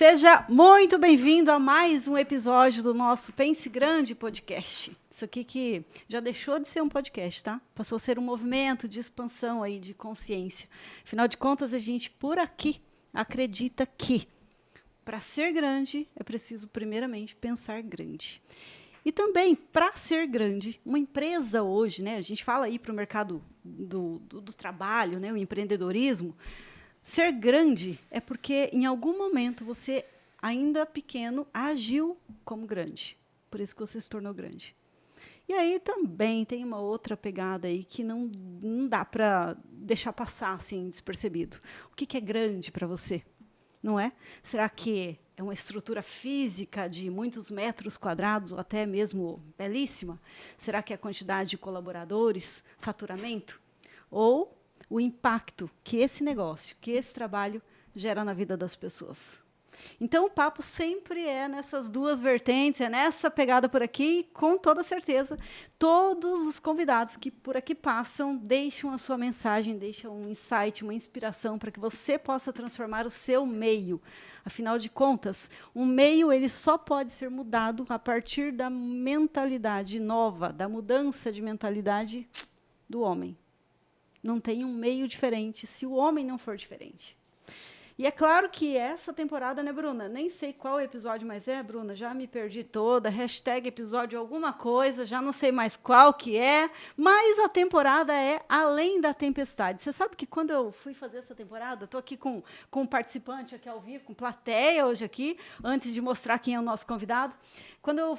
Seja muito bem-vindo a mais um episódio do nosso Pense Grande podcast. Isso aqui que já deixou de ser um podcast, tá? Passou a ser um movimento de expansão aí de consciência. Afinal de contas, a gente por aqui acredita que para ser grande é preciso primeiramente pensar grande. E também, para ser grande, uma empresa hoje, né? A gente fala aí para o mercado do trabalho, né? O empreendedorismo. Ser grande é porque, em algum momento, você, ainda pequeno, agiu como grande. Por isso que você se tornou grande. E aí também tem uma outra pegada aí que não dá para deixar passar assim, despercebido. O que é grande para você? Não é? Será que é uma estrutura física de muitos metros quadrados, ou até mesmo belíssima? Será que é a quantidade de colaboradores, faturamento? Ou o impacto que esse negócio, que esse trabalho gera na vida das pessoas. Então, o papo sempre é nessas duas vertentes, é nessa pegada por aqui, e, com toda certeza, todos os convidados que por aqui passam deixam a sua mensagem, deixam um insight, uma inspiração para que você possa transformar o seu meio. Afinal de contas, um meio ele só pode ser mudado a partir da mentalidade nova, da mudança de mentalidade do homem. Não tem um meio diferente se o homem não for diferente. E é claro que essa temporada, né, Bruna? Nem sei qual episódio mais é, Bruna, já me perdi toda. Hashtag episódio alguma coisa, já não sei mais qual que é. Mas a temporada é Além da Tempestade. Você sabe que quando eu fui fazer essa temporada, estou aqui com um participante aqui ao vivo, com plateia hoje aqui, antes de mostrar quem é o nosso convidado. Quando eu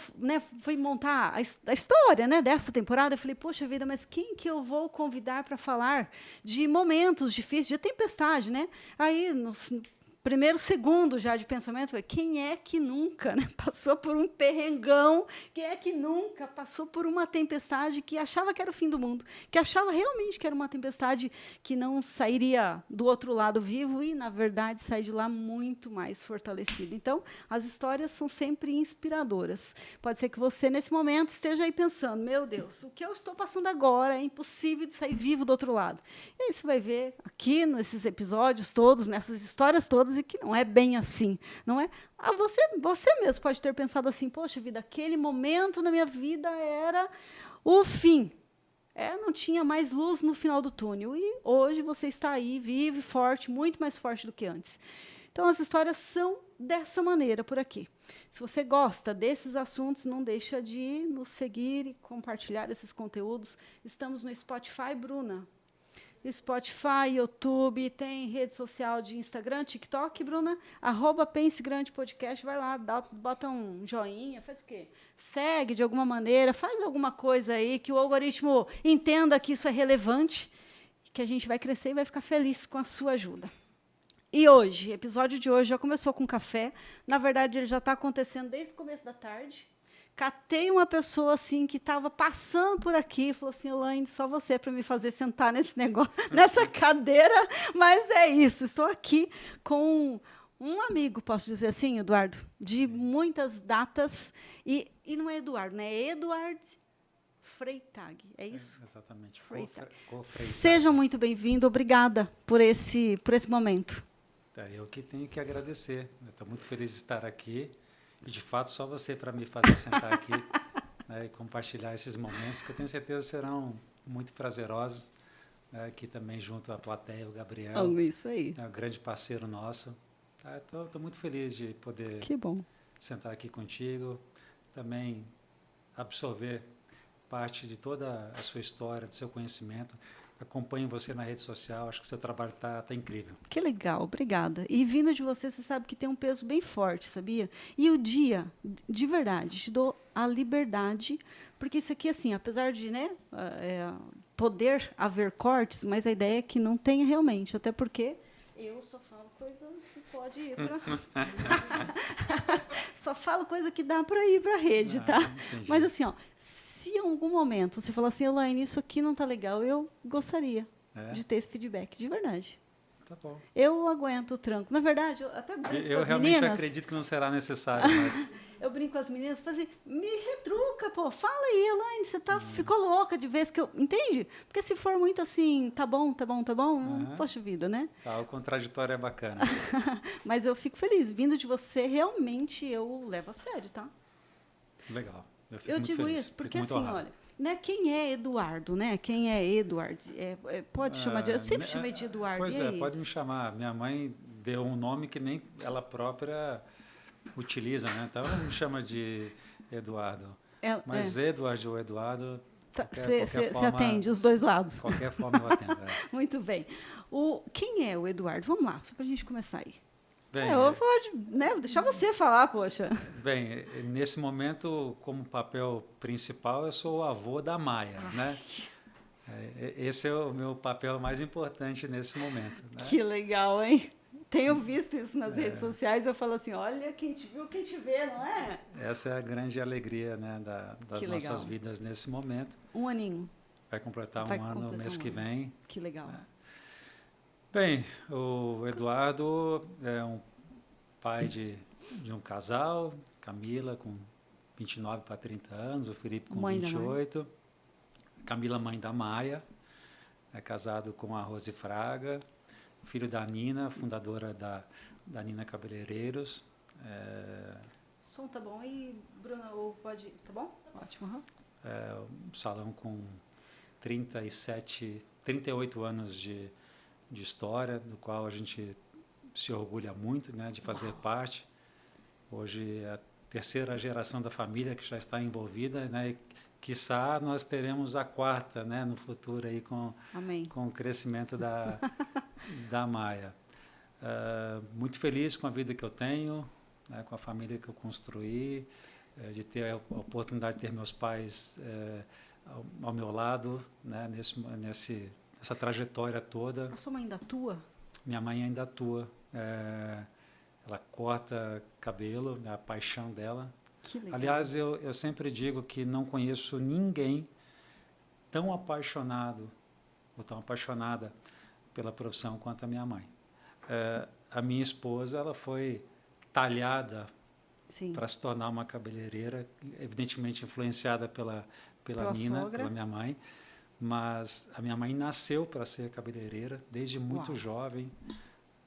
fui montar a história, né, dessa temporada, eu falei, poxa vida, mas quem que eu vou convidar para falar de momentos difíceis, de tempestade, né? Aí, nos primeiro segundo já de pensamento, quem é que nunca, né, passou por um perrengão? Quem é que nunca passou por uma tempestade que achava que era o fim do mundo, que achava realmente que era uma tempestade que não sairia do outro lado vivo e, na verdade, sai de lá muito mais fortalecido. Então, as histórias são sempre inspiradoras. Pode ser que você, nesse momento, esteja aí pensando, meu Deus, o que eu estou passando agora é impossível de sair vivo do outro lado. E aí você vai ver aqui, nesses episódios todos, nessas histórias todas, e que não é bem assim, não é? Você mesmo pode ter pensado assim, poxa vida, aquele momento na minha vida era o fim. Não tinha mais luz no final do túnel. E hoje você está aí, vive, forte, muito mais forte do que antes. Então, as histórias são dessa maneira por aqui. Se você gosta desses assuntos, não deixa de nos seguir e compartilhar esses conteúdos. Estamos no Spotify, Bruna. Spotify, YouTube, tem rede social de Instagram, TikTok, Bruna, @Pense Grande Podcast, vai lá, bota um joinha, faz o quê? Segue de alguma maneira, faz alguma coisa aí que o algoritmo entenda que isso é relevante, que a gente vai crescer e vai ficar feliz com a sua ajuda. E hoje, episódio de hoje já começou com café, na verdade ele já está acontecendo desde o começo da tarde. Catei uma pessoa assim que estava passando por aqui e falou assim, Elaine, só você para me fazer sentar nesse negócio, nessa cadeira, mas é isso, estou aqui com um amigo, posso dizer assim, Eduardo, de muitas datas, e não é Eduardo, né? É Eduardo Freitag, é isso? Exatamente. Freitag. Seja muito bem-vindo, obrigada por esse momento. Eu que tenho que agradecer, estou muito feliz de estar aqui. E, de fato, só você para me fazer sentar aqui né, e compartilhar esses momentos, que eu tenho certeza serão muito prazerosos, né, aqui também junto à plateia, o Gabriel. Isso aí. É um grande parceiro nosso. Estou muito feliz de poder sentar aqui contigo, também absorver parte de toda a sua história, do seu conhecimento. Acompanho você na rede social, acho que seu trabalho está incrível. Que legal, obrigada. E vindo de você sabe que tem um peso bem forte, sabia? E o dia, de verdade, te dou a liberdade, porque isso aqui, assim, apesar de poder haver cortes, mas a ideia é que não tenha realmente, até porque eu só falo coisa que pode ir para... só falo coisa que dá para ir para a rede, tá? Entendi. Mas assim, se em algum momento você falar assim, Elaine, isso aqui não está legal, eu gostaria de ter esse feedback, de verdade. Tá bom. Eu aguento o tranco. Na verdade, eu até brinco com as meninas. Eu realmente acredito que não será necessário, mas... Eu brinco com as meninas e falo assim, me retruca, pô, fala aí, Elaine, você ficou louca de vez que eu... Entende? Porque se for muito assim, tá bom, poxa vida, né? Tá, o contraditório é bacana. Mas eu fico feliz. Vindo de você, realmente eu levo a sério, tá? Legal. Eu digo feliz. Isso porque assim, olha, né, quem é Eduardo, né? Quem é Eduardo? Pode chamar de... Eu sempre chamei de Eduardo. Pois é, pode me chamar. Minha mãe deu um nome que nem ela própria utiliza, né? Então ela me chama de Eduardo. Mas Edward ou Eduardo... Você atende os dois lados. De qualquer forma eu atendo. Muito bem. Quem é o Eduardo? Vamos lá, só para a gente começar aí. Bem, eu vou falar né, deixar você falar, poxa. Bem, nesse momento, como papel principal, eu sou o avô da Maia, né? Esse é o meu papel mais importante nesse momento. Né? Que legal, hein? Tenho visto isso nas redes sociais, eu falo assim, olha, quem te viu, quem te vê, não é? Essa é a grande alegria, né, das nossas vidas nesse momento. Um aninho. Vai completar um ano mês que vem. Que legal. Bem, o Eduardo é um pai de um casal, Camila com 29 para 30 anos, o Felipe com 28. Camila, mãe da Maia, é casado com a Rose Fraga, filho da Nina, fundadora da Nina Cabeleireiros. O som tá bom aí, Bruna, ou pode... Tá bom? Ótimo. Um salão com 38 anos de história, do qual a gente se orgulha muito, né, de fazer parte. Hoje é a terceira geração da família que já está envolvida, né, e quiçá nós teremos a quarta, né, no futuro aí com o crescimento da Maia. Muito feliz com a vida que eu tenho, né, com a família que eu construí, de ter a oportunidade de ter meus pais ao meu lado, né, nessa trajetória toda. A sua mãe ainda atua? Minha mãe ainda atua. Ela corta cabelo, é a paixão dela. Que legal. Aliás, eu sempre digo que não conheço ninguém tão apaixonado ou tão apaixonada pela profissão quanto a minha mãe. A minha esposa, ela foi talhada para se tornar uma cabeleireira, evidentemente influenciada pela Nina, pela minha mãe, mas a minha mãe nasceu para ser cabeleireira desde muito jovem.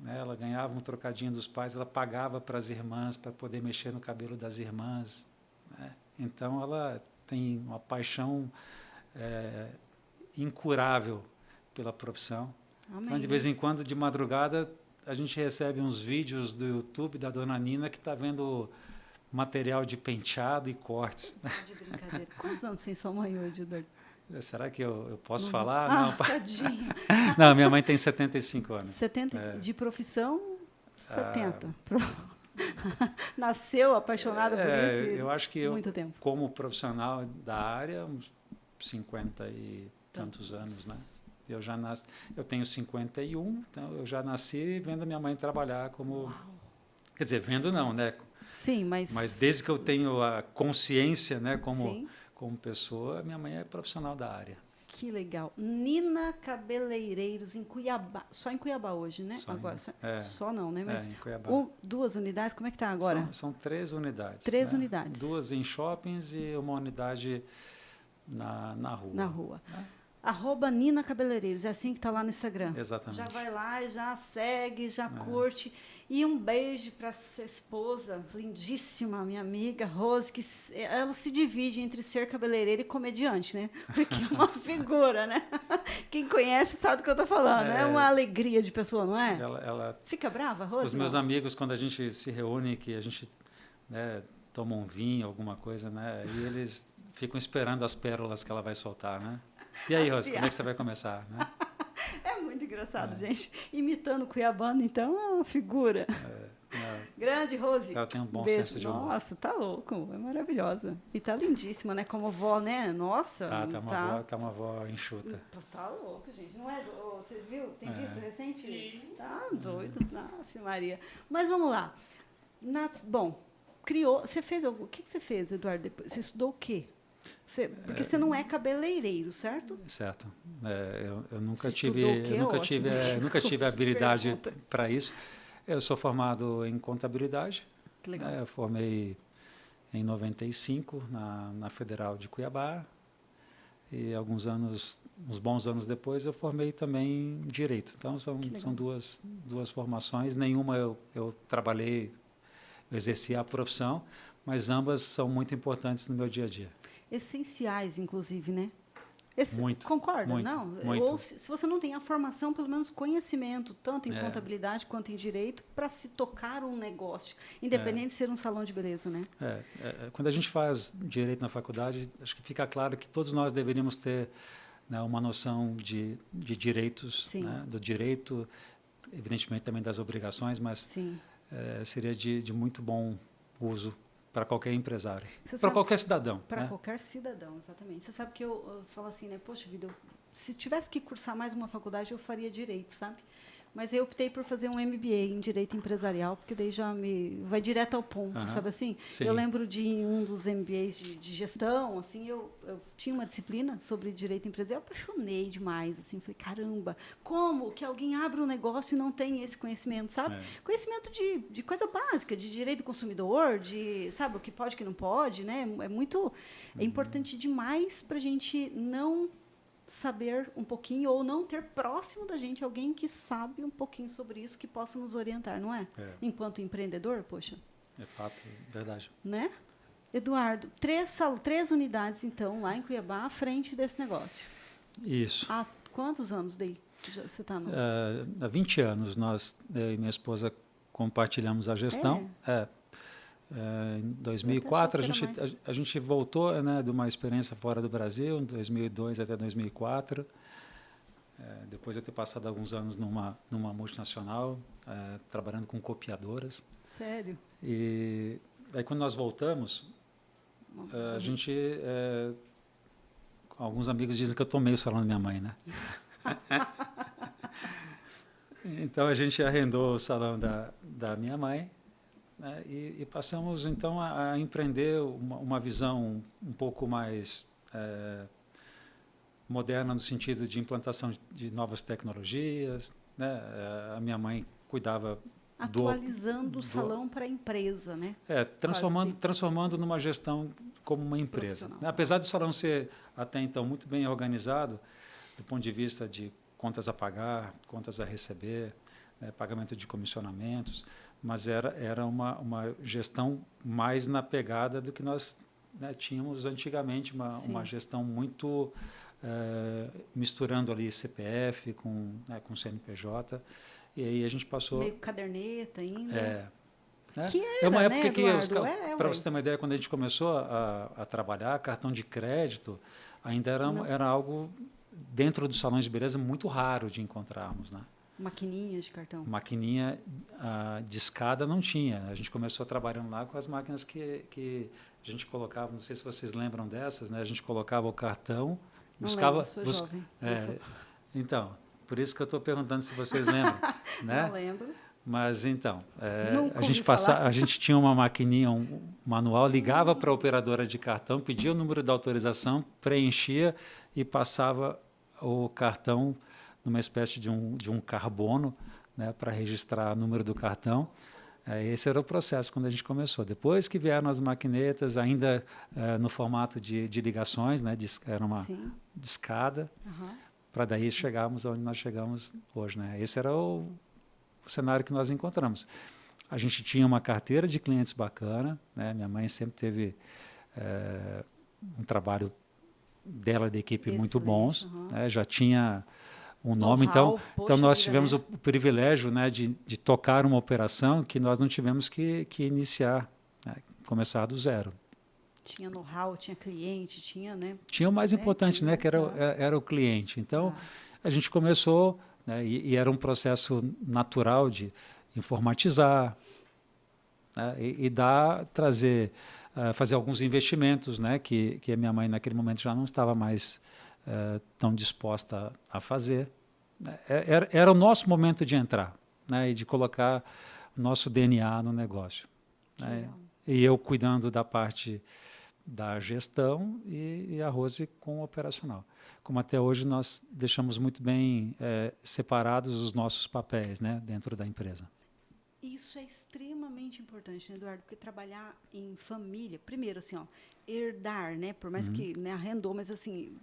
Né? Ela ganhava um trocadinho dos pais, ela pagava para as irmãs para poder mexer no cabelo das irmãs. Né? Então, ela tem uma paixão incurável pela profissão. Amém. Então, de vez em quando, de madrugada, a gente recebe uns vídeos do YouTube da dona Nina que está vendo material de penteado e cortes. De brincadeira. Quantos anos tem sua mãe hoje, Eduardo? Será que eu posso falar? Não, tadinha. Não, minha mãe tem 75 anos. 70, de profissão, 70. Nasceu apaixonada por isso eu acho que muito tempo. Como profissional da área, uns 50 e tantos anos, né? Eu tenho 51, então eu já nasci vendo a minha mãe trabalhar como... Uau. Quer dizer, vendo não, né? Sim, mas desde que eu tenho a consciência, né, como pessoa, minha mãe é profissional da área. Que legal. Nina Cabeleireiros em Cuiabá. Só em Cuiabá hoje, né? Agora, só não, né? Mas em Cuiabá. 2 unidades, como é que está agora? São 3 unidades. 3 unidades. 2 em shoppings e uma unidade na rua. Na rua. @ Nina Cabeleireiros, é assim que está lá no Instagram. Exatamente. Já vai lá, já segue, já curte. E um beijo para essa esposa lindíssima, minha amiga Rose, que ela se divide entre ser cabeleireira e comediante, né? Porque é uma figura, né? Quem conhece sabe do que eu estou falando. É uma alegria de pessoa, não é? Ela fica brava, Rose? Os meus amigos, quando a gente se reúne, que a gente toma um vinho, alguma coisa, né? E eles ficam esperando as pérolas que ela vai soltar, né? E aí, Rose, como é que você vai começar? Né? É muito engraçado, gente. Imitando o cuiabano, então, é uma figura. Grande, Rose. Ela tem um bom senso de humor. Nossa, tá louco. É maravilhosa. E tá lindíssima, né? Como vó, né? Nossa. Tá uma vó enxuta. Tá louco, gente. Não é? Você viu? Tem visto recente? Sim. Tá doido. Aff, Maria. Mas vamos lá. Bom, criou... Você fez algo... O que você fez, Eduardo, depois? Você estudou o quê? Porque você não é cabeleireiro, certo? Certo. Eu nunca tive habilidade para isso. Eu sou formado em contabilidade. Que legal. Eu formei em 95 na Federal de Cuiabá. E uns bons anos depois, eu formei também em Direito. Então, são duas formações. Nenhuma eu trabalhei, eu exerci a profissão, mas ambas são muito importantes no meu dia a dia. Essenciais, inclusive, né? Muito. Concorda? Muito, não? muito. Ou se você não tem a formação, pelo menos conhecimento, tanto em contabilidade quanto em direito, para se tocar um negócio, independente de ser um salão de beleza, né? Quando a gente faz direito na faculdade, acho que fica claro que todos nós deveríamos ter, né, uma noção de direitos, né, do direito, evidentemente também das obrigações, mas seria de muito bom uso para qualquer empresário, para qualquer cidadão. Para qualquer cidadão, exatamente. Você sabe que eu falo assim, né? Poxa vida, se tivesse que cursar mais uma faculdade, eu faria direito, sabe? Mas eu optei por fazer um MBA em Direito Empresarial, porque daí já vai direto ao ponto, sabe assim? Sim. Eu lembro de um dos MBAs de gestão, assim, eu tinha uma disciplina sobre Direito Empresarial, eu apaixonei demais, assim, falei, caramba, como que alguém abre um negócio e não tem esse conhecimento, sabe? Conhecimento de coisa básica, de direito do consumidor, sabe, o que pode, o que não pode, né? É importante demais para a gente não saber um pouquinho ou não ter próximo da gente alguém que sabe um pouquinho sobre isso, que possa nos orientar, não é? Enquanto empreendedor, poxa. É fato, verdade. Né? Eduardo, 3 unidades, então, lá em Cuiabá, à frente desse negócio. Isso. Há quantos anos daí você está no... Há 20 anos, eu e minha esposa compartilhamos a gestão. Em 2004, a gente voltou, né, de uma experiência fora do Brasil, em 2002 até 2004. Depois de eu ter passado alguns anos numa multinacional, trabalhando com copiadoras. Sério? E aí, quando nós voltamos, a gente... alguns amigos dizem que eu tomei o salão da minha mãe, né? Então, a gente arrendou o salão da minha mãe, e passamos, então, a empreender uma visão um pouco mais moderna, no sentido de implantação de novas tecnologias, né? A minha mãe cuidava... Atualizando o salão para a empresa, né? Transformando numa gestão como uma empresa. Apesar do salão ser, até então, muito bem organizado, do ponto de vista de contas a pagar, contas a receber, né, pagamento de comissionamentos, mas era uma gestão mais na pegada do que nós, né, tínhamos antigamente, uma gestão muito misturando ali CPF com CNPJ, e aí a gente passou... Meio caderneta ainda. Né? Que era, uma época, né, para você ter uma ideia, quando a gente começou a trabalhar, cartão de crédito ainda era algo, dentro dos salões de beleza, muito raro de encontrarmos, né? Maquininhas de cartão. Maquininha de escada não tinha. A gente começou trabalhando lá com as máquinas que a gente colocava, não sei se vocês lembram dessas, né? A gente colocava o cartão, buscava... Não lembro, sou jovem. Então, por isso que eu estou perguntando se vocês lembram. Né? Não lembro. Mas, então, a gente tinha uma maquininha, um manual, ligava para a operadora de cartão, pedia o número da autorização, preenchia e passava o cartão numa espécie de um carbono, né, para registrar o número do cartão. Esse era o processo quando a gente começou. Depois que vieram as maquinetas, ainda no formato de ligações, né, era uma discada, para daí chegarmos onde nós chegamos hoje, né? Esse era o cenário que nós encontramos. A gente tinha uma carteira de clientes bacana, né? Minha mãe sempre teve um trabalho dela, da equipe, muito bons, né? Já tinha um nome, então nós tivemos o privilégio, né, de tocar uma operação que nós não tivemos que iniciar, né, começar do zero. Tinha know-how, tinha cliente, tinha, né? Tinha o mais importante, né, que era o cliente. Então, a gente começou, né, e era um processo natural de informatizar, né, fazer alguns investimentos, né, que a minha mãe naquele momento já não estava mais tão disposta a fazer. Era o nosso momento de entrar, né, e de colocar o nosso DNA no negócio. Né, e eu cuidando da parte da gestão e a Rose com o operacional. Como até hoje nós deixamos muito bem separados os nossos papéis, né, dentro da empresa. Isso é extremamente importante, né, Eduardo? Porque trabalhar em família, primeiro, assim, ó, herdar, né? Por mais que né, arrendou, mas assim.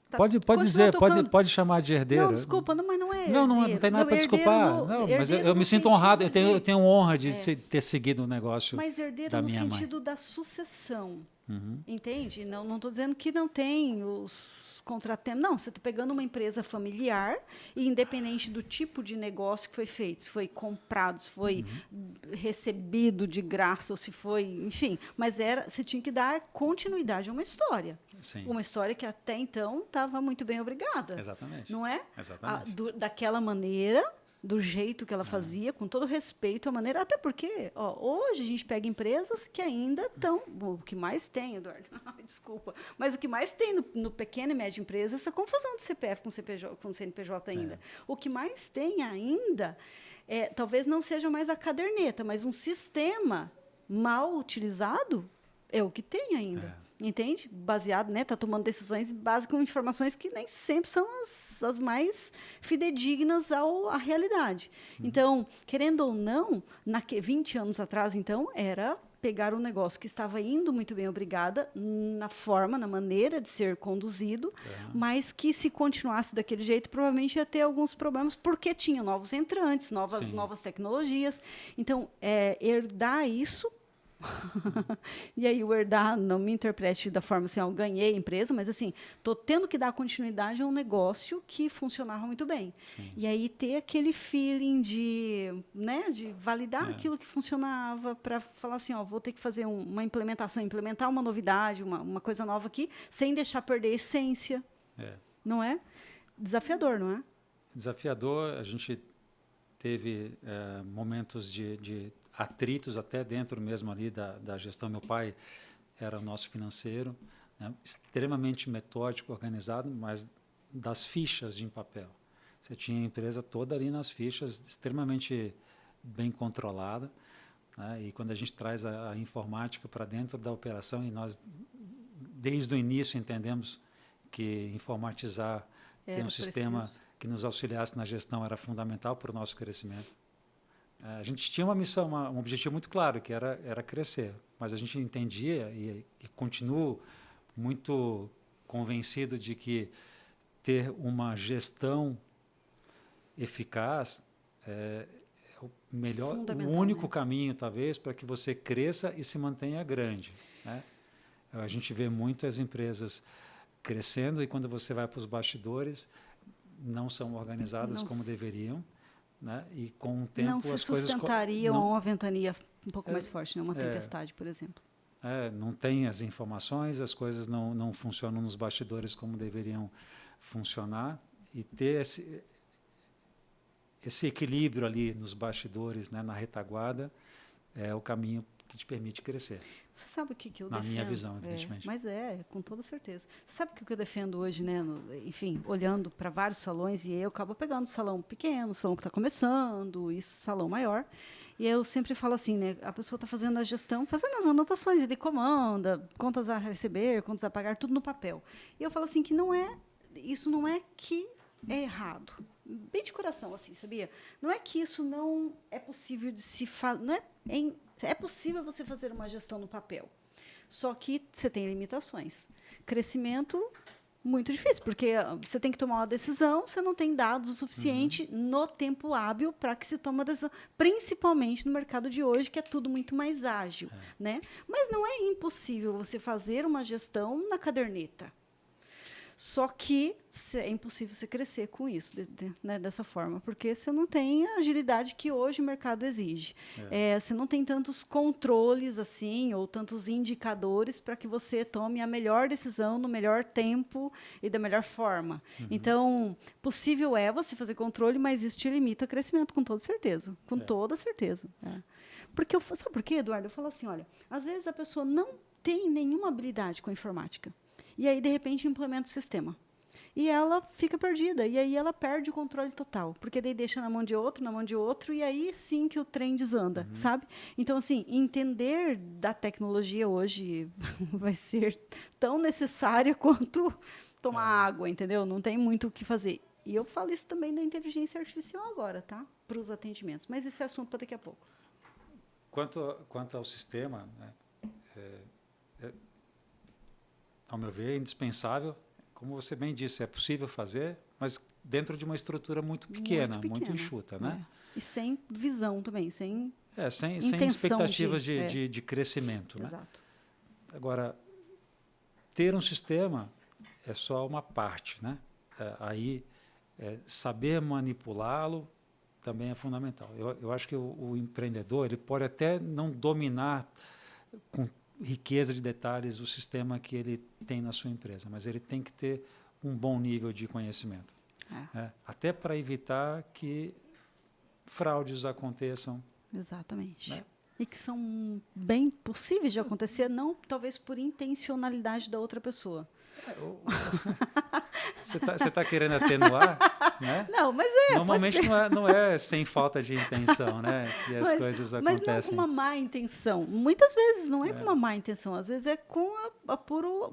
Tá, pode dizer, pode chamar de herdeiro. Não, desculpa, não, mas não é herdeiro. Não tem nada para desculpar. Não, mas eu me sinto honrado, eu tenho honra de ter seguido o negócio da minha mãe. Mas herdeiro no sentido da sucessão, entende? Não estou dizendo que não tem os contratempos. Não, você está pegando uma empresa familiar e independente do tipo de negócio que foi feito, se foi comprado, se foi recebido de graça, ou se foi, enfim, mas você tinha que dar continuidade a uma história. Sim. Uma história que até então estava muito bem obrigada. Exatamente. Não é? Exatamente. Daquela maneira, do jeito que ela fazia, com todo respeito à maneira, até porque hoje a gente pega empresas que ainda estão, o que mais tem, Eduardo, desculpa, mas o que mais tem no pequeno e médio empresa é essa confusão de CPF com CNPJ ainda. O que mais tem ainda, talvez não seja mais a caderneta, mas um sistema mal utilizado é o que tem ainda. Entende? Baseado, né? Está tomando decisões baseadas com informações que nem sempre são as mais fidedignas à realidade. Então, querendo ou não, 20 anos atrás, então, era pegar um negócio que estava indo muito bem, obrigada, na forma, na maneira de ser conduzido, mas que se continuasse daquele jeito, provavelmente ia ter alguns problemas, porque tinha novos entrantes, novas tecnologias. Então, herdar isso. E aí o herdar, não me interprete da forma assim, eu ganhei a empresa, mas assim, estou tendo que dar continuidade a um negócio que funcionava muito bem. Sim. E aí ter aquele feeling de validar aquilo que funcionava para falar assim, vou ter que fazer uma implementar uma novidade, uma coisa nova aqui, sem deixar perder a essência. Não é? Desafiador, não é? Desafiador, a gente teve momentos de atritos até dentro mesmo ali da gestão. Meu pai era o nosso financeiro, né, extremamente metódico, organizado, mas das fichas em papel. Você tinha a empresa toda ali nas fichas, extremamente bem controlada, né, e quando a gente traz a informática para dentro da operação, e nós, desde o início, entendemos que informatizar, ter um sistema que nos auxiliasse na gestão era fundamental para o nosso crescimento. A gente tinha uma missão, um objetivo muito claro, que era crescer, mas a gente entendia e continuo muito convencido de que ter uma gestão eficaz é o melhor, o único caminho, talvez, para que você cresça e se mantenha grande, né? A gente vê muitas empresas crescendo e quando você vai para os bastidores, não são organizadas como deveriam. Né? E com o tempo não se as coisas sustentariam a uma ventania um pouco mais forte, né? Uma tempestade, por exemplo. Não tem as informações, as coisas não funcionam nos bastidores como deveriam funcionar, e ter esse equilíbrio ali nos bastidores, né, na retaguarda, é o caminho que te permite crescer. Você sabe o que eu defendo? Na minha visão, evidentemente. Mas com toda certeza. Você sabe o que eu defendo hoje, né? Enfim, olhando para vários salões, e eu acabo pegando salão pequeno, salão que está começando, e salão maior. E eu sempre falo assim, né? A pessoa está fazendo a gestão, fazendo as anotações, ele comanda, contas a receber, contas a pagar, tudo no papel. E eu falo assim que isso não é que é errado. Bem de coração, assim, sabia? Não é que isso não é possível de se fazer. É possível você fazer uma gestão no papel. Só que você tem limitações. Crescimento, muito difícil, porque você tem que tomar uma decisão, você não tem dados o suficiente no tempo hábil para que se tome uma decisão, principalmente no mercado de hoje, que é tudo muito mais ágil. Né? Mas não é impossível você fazer uma gestão na caderneta. Só que é impossível você crescer com isso, né, dessa forma, porque você não tem a agilidade que hoje o mercado exige. Você não tem tantos controles assim, ou tantos indicadores para que você tome a melhor decisão no melhor tempo e da melhor forma. Então, possível é você fazer controle, mas isso te limita o crescimento, com toda certeza. Com toda certeza. Porque sabe por quê, Eduardo? Eu falo assim, olha, às vezes a pessoa não tem nenhuma habilidade com a informática. E aí, de repente, implementa o sistema. e ela fica perdida. E aí ela perde o controle total. Porque daí deixa na mão de outro, e aí sim que o trem desanda, sabe? Então, assim, entender da tecnologia hoje vai ser tão necessária quanto tomar água, entendeu? Não tem muito o que fazer. E eu falo isso também da inteligência artificial agora, tá? Para os atendimentos. Mas esse é assunto para daqui a pouco. Quanto ao sistema, né, ao meu ver, é indispensável. Como você bem disse, é possível fazer, mas dentro de uma estrutura muito pequena. Muito enxuta, né? E sem visão também, sem sem expectativas de crescimento. Né? Exato. Agora, ter um sistema é só uma parte. Né? Saber manipulá-lo também é fundamental. Eu acho que o empreendedor ele pode até não dominar com riqueza de detalhes o sistema que ele tem na sua empresa, mas ele tem que ter um bom nível de conhecimento. Até para evitar que fraudes aconteçam. Exatamente. Né? E que são bem possíveis de acontecer, não talvez por intencionalidade da outra pessoa. Você está querendo atenuar, né? Não, mas normalmente não é sem falta de intenção, né? Que as coisas acontecem. Mas não com uma má intenção. Muitas vezes não é com uma má intenção, às vezes é com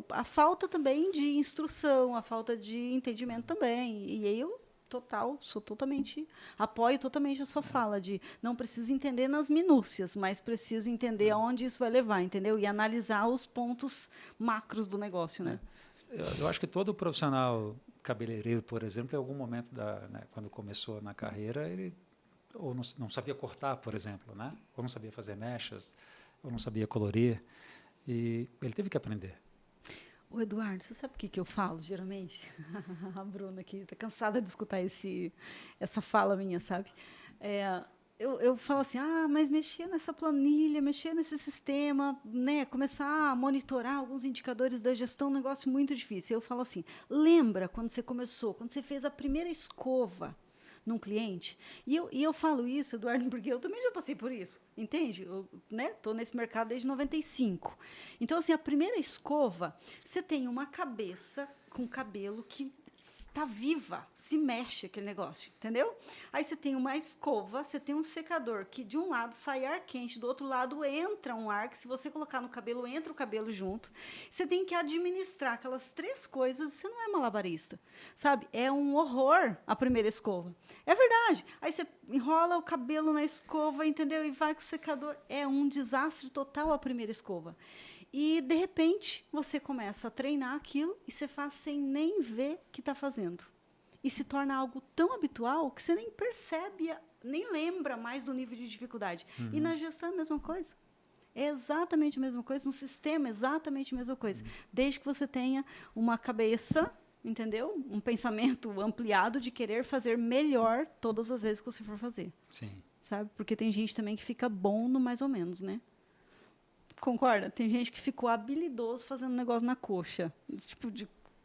a falta também de instrução, a falta de entendimento também. E aí eu apoio totalmente a sua fala de não preciso entender nas minúcias, mas preciso entender aonde isso vai levar, entendeu? E analisar os pontos macros do negócio, né? Eu acho que todo profissional cabeleireiro, por exemplo, em algum momento quando começou na carreira, ele ou não sabia cortar, por exemplo, né? Ou não sabia fazer mechas, ou não sabia colorir, e ele teve que aprender. Ô Eduardo, você sabe o que eu falo, geralmente? A Bruna aqui está cansada de escutar essa fala minha, sabe? Eu falo assim, mas mexer nessa planilha, mexer nesse sistema, né, começar a monitorar alguns indicadores da gestão, é um negócio muito difícil. Eu falo assim, lembra quando você começou, quando você fez a primeira escova num cliente? E eu falo isso, Eduardo, porque eu também já passei por isso, entende? Eu estou nesse mercado desde 95. Então, assim, a primeira escova, você tem uma cabeça com cabelo que está viva, se mexe aquele negócio, entendeu? Aí você tem uma escova, você tem um secador que de um lado sai ar quente, do outro lado entra um ar que se você colocar no cabelo, entra o cabelo junto. Você tem que administrar aquelas três coisas, você não é malabarista, sabe? É um horror a primeira escova. É verdade. Aí você enrola o cabelo na escova, entendeu? E vai com o secador. É um desastre total a primeira escova. E, de repente, você começa a treinar aquilo e você faz sem nem ver que está fazendo. E se torna algo tão habitual que você nem percebe, nem lembra mais do nível de dificuldade. E na gestão é a mesma coisa. É exatamente a mesma coisa. No sistema, exatamente a mesma coisa. Desde que você tenha uma cabeça, entendeu? Um pensamento ampliado de querer fazer melhor todas as vezes que você for fazer. Sim. Sabe? Porque tem gente também que fica bom no mais ou menos, né? Concorda? Tem gente que ficou habilidoso fazendo negócio na coxa. Tipo,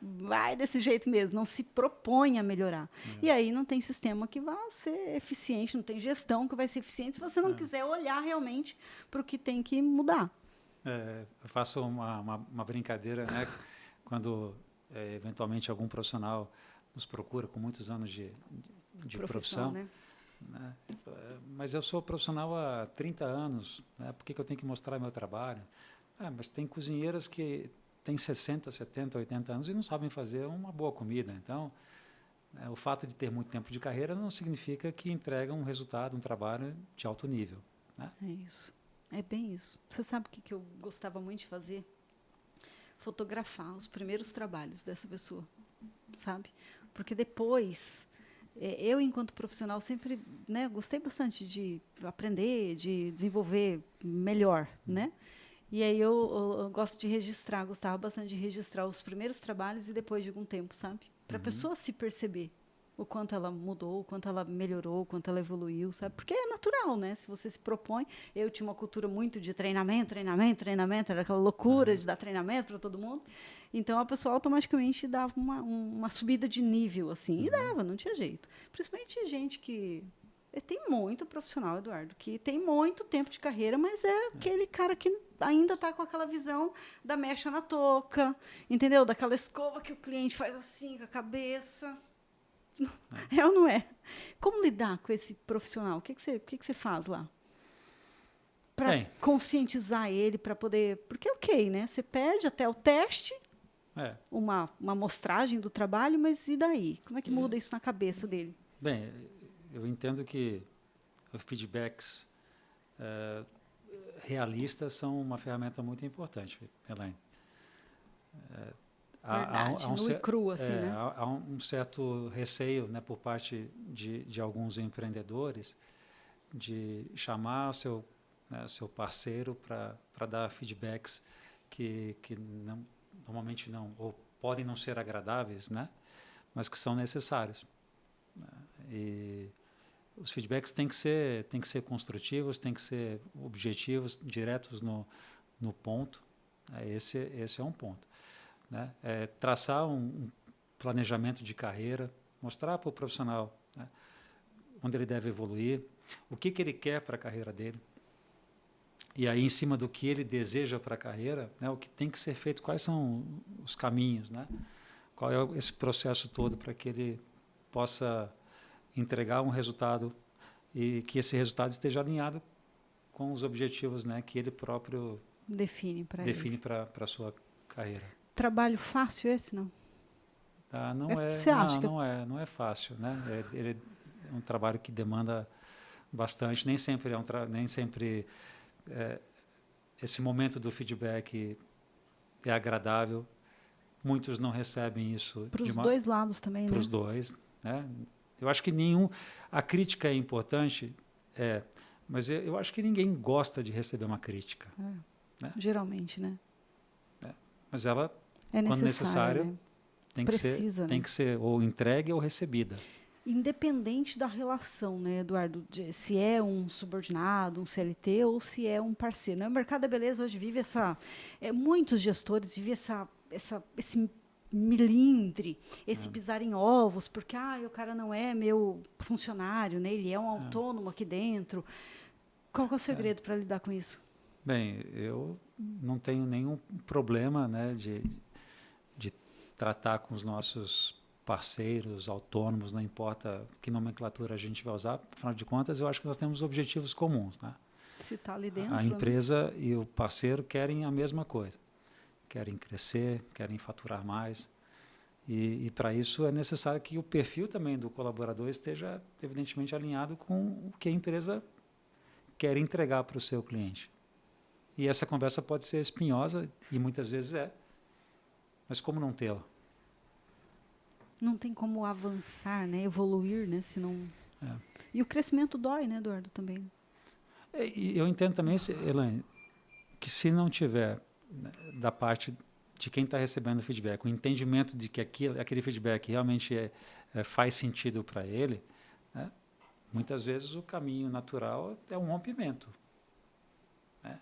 vai desse jeito mesmo, não se propõe a melhorar. E aí não tem sistema que vá ser eficiente, não tem gestão que vai ser eficiente se você não quiser olhar realmente para o que tem que mudar. Eu faço uma brincadeira, né? Quando eventualmente algum profissional nos procura com muitos anos de profissão, né? Mas eu sou profissional há 30 anos, né? Por que eu tenho que mostrar meu trabalho? Mas tem cozinheiras que têm 60, 70, 80 anos e não sabem fazer uma boa comida. Então, o fato de ter muito tempo de carreira não significa que entregam um resultado, um trabalho de alto nível. Né? É isso. É bem isso. Você sabe o que eu gostava muito de fazer? Fotografar os primeiros trabalhos dessa pessoa, sabe? Porque depois... Eu, enquanto profissional, sempre gostei bastante de aprender, de desenvolver melhor, né? E aí eu gosto de registrar, gostava bastante de registrar os primeiros trabalhos e depois de algum tempo, sabe? Para a pessoa se perceber o quanto ela mudou, o quanto ela melhorou, o quanto ela evoluiu, sabe? Porque é natural, né? Se você se propõe... Eu tinha uma cultura muito de treinamento, era aquela loucura de dar treinamento para todo mundo. Então, a pessoa automaticamente dava uma subida de nível, assim. E dava, não tinha jeito. Principalmente gente que Tem muito profissional, Eduardo, que tem muito tempo de carreira, mas é aquele cara que ainda está com aquela visão da mecha na touca, entendeu? Daquela escova que o cliente faz assim com a cabeça. É ou não é? Como lidar com esse profissional? O que você faz lá? Para conscientizar ele, para poder... Porque né? Você pede até o teste, uma amostragem do trabalho, mas e daí? Como é que muda isso na cabeça dele? Bem, eu entendo que os feedbacks realistas são uma ferramenta muito importante, Elaine. Verdade, nua e crua, assim, né? Há um certo receio, né, por parte de alguns empreendedores de chamar o seu parceiro para dar feedbacks que normalmente não, ou podem não ser agradáveis, né, mas que são necessários. E os feedbacks têm que ser construtivos, têm que ser objetivos, diretos no ponto. Esse é um ponto. Né? Traçar um planejamento de carreira, mostrar para o profissional, né, onde ele deve evoluir, o que ele quer para a carreira dele. E aí, em cima do que ele deseja para a carreira, né, o que tem que ser feito, quais são os caminhos, né? Qual é esse processo todo para que ele possa entregar um resultado e que esse resultado esteja alinhado com os objetivos, né, que ele próprio define para a sua carreira. Trabalho fácil esse, não? Não é fácil, né? Ele é um trabalho que demanda bastante, nem sempre esse momento do feedback é agradável. Muitos não recebem isso. Para os dois lados também, né? Para os dois, né? Eu acho que a crítica é importante, mas eu acho que ninguém gosta de receber uma crítica. Né? Geralmente, né? Mas ela, quando necessário, né? tem que ser ou entregue ou recebida. Independente da relação, né, Eduardo? Se é um subordinado, um CLT ou se é um parceiro. Né? O mercado da beleza hoje vive muitos gestores vivem esse milindre, esse pisar em ovos, porque o cara não é meu funcionário, né? Ele é um autônomo aqui dentro. Qual que é o segredo para lidar com isso? Bem, eu não tenho nenhum problema, né, de tratar com os nossos parceiros, autônomos, não importa que nomenclatura a gente vai usar, afinal de contas, eu acho que nós temos objetivos comuns. Né? Se está ali dentro, a empresa e o parceiro querem a mesma coisa. Querem crescer, querem faturar mais. E para isso é necessário que o perfil também do colaborador esteja, evidentemente, alinhado com o que a empresa quer entregar para o seu cliente. E essa conversa pode ser espinhosa, e muitas vezes mas como não tê-la? Não tem como avançar, né? Evoluir, né? Senão... E o crescimento dói, né, Eduardo, também. E eu entendo também, Elaine, que se não tiver, né, da parte de quem está recebendo o feedback, o entendimento de que aquele feedback realmente faz sentido para ele, né, muitas vezes o caminho natural é um rompimento. Né?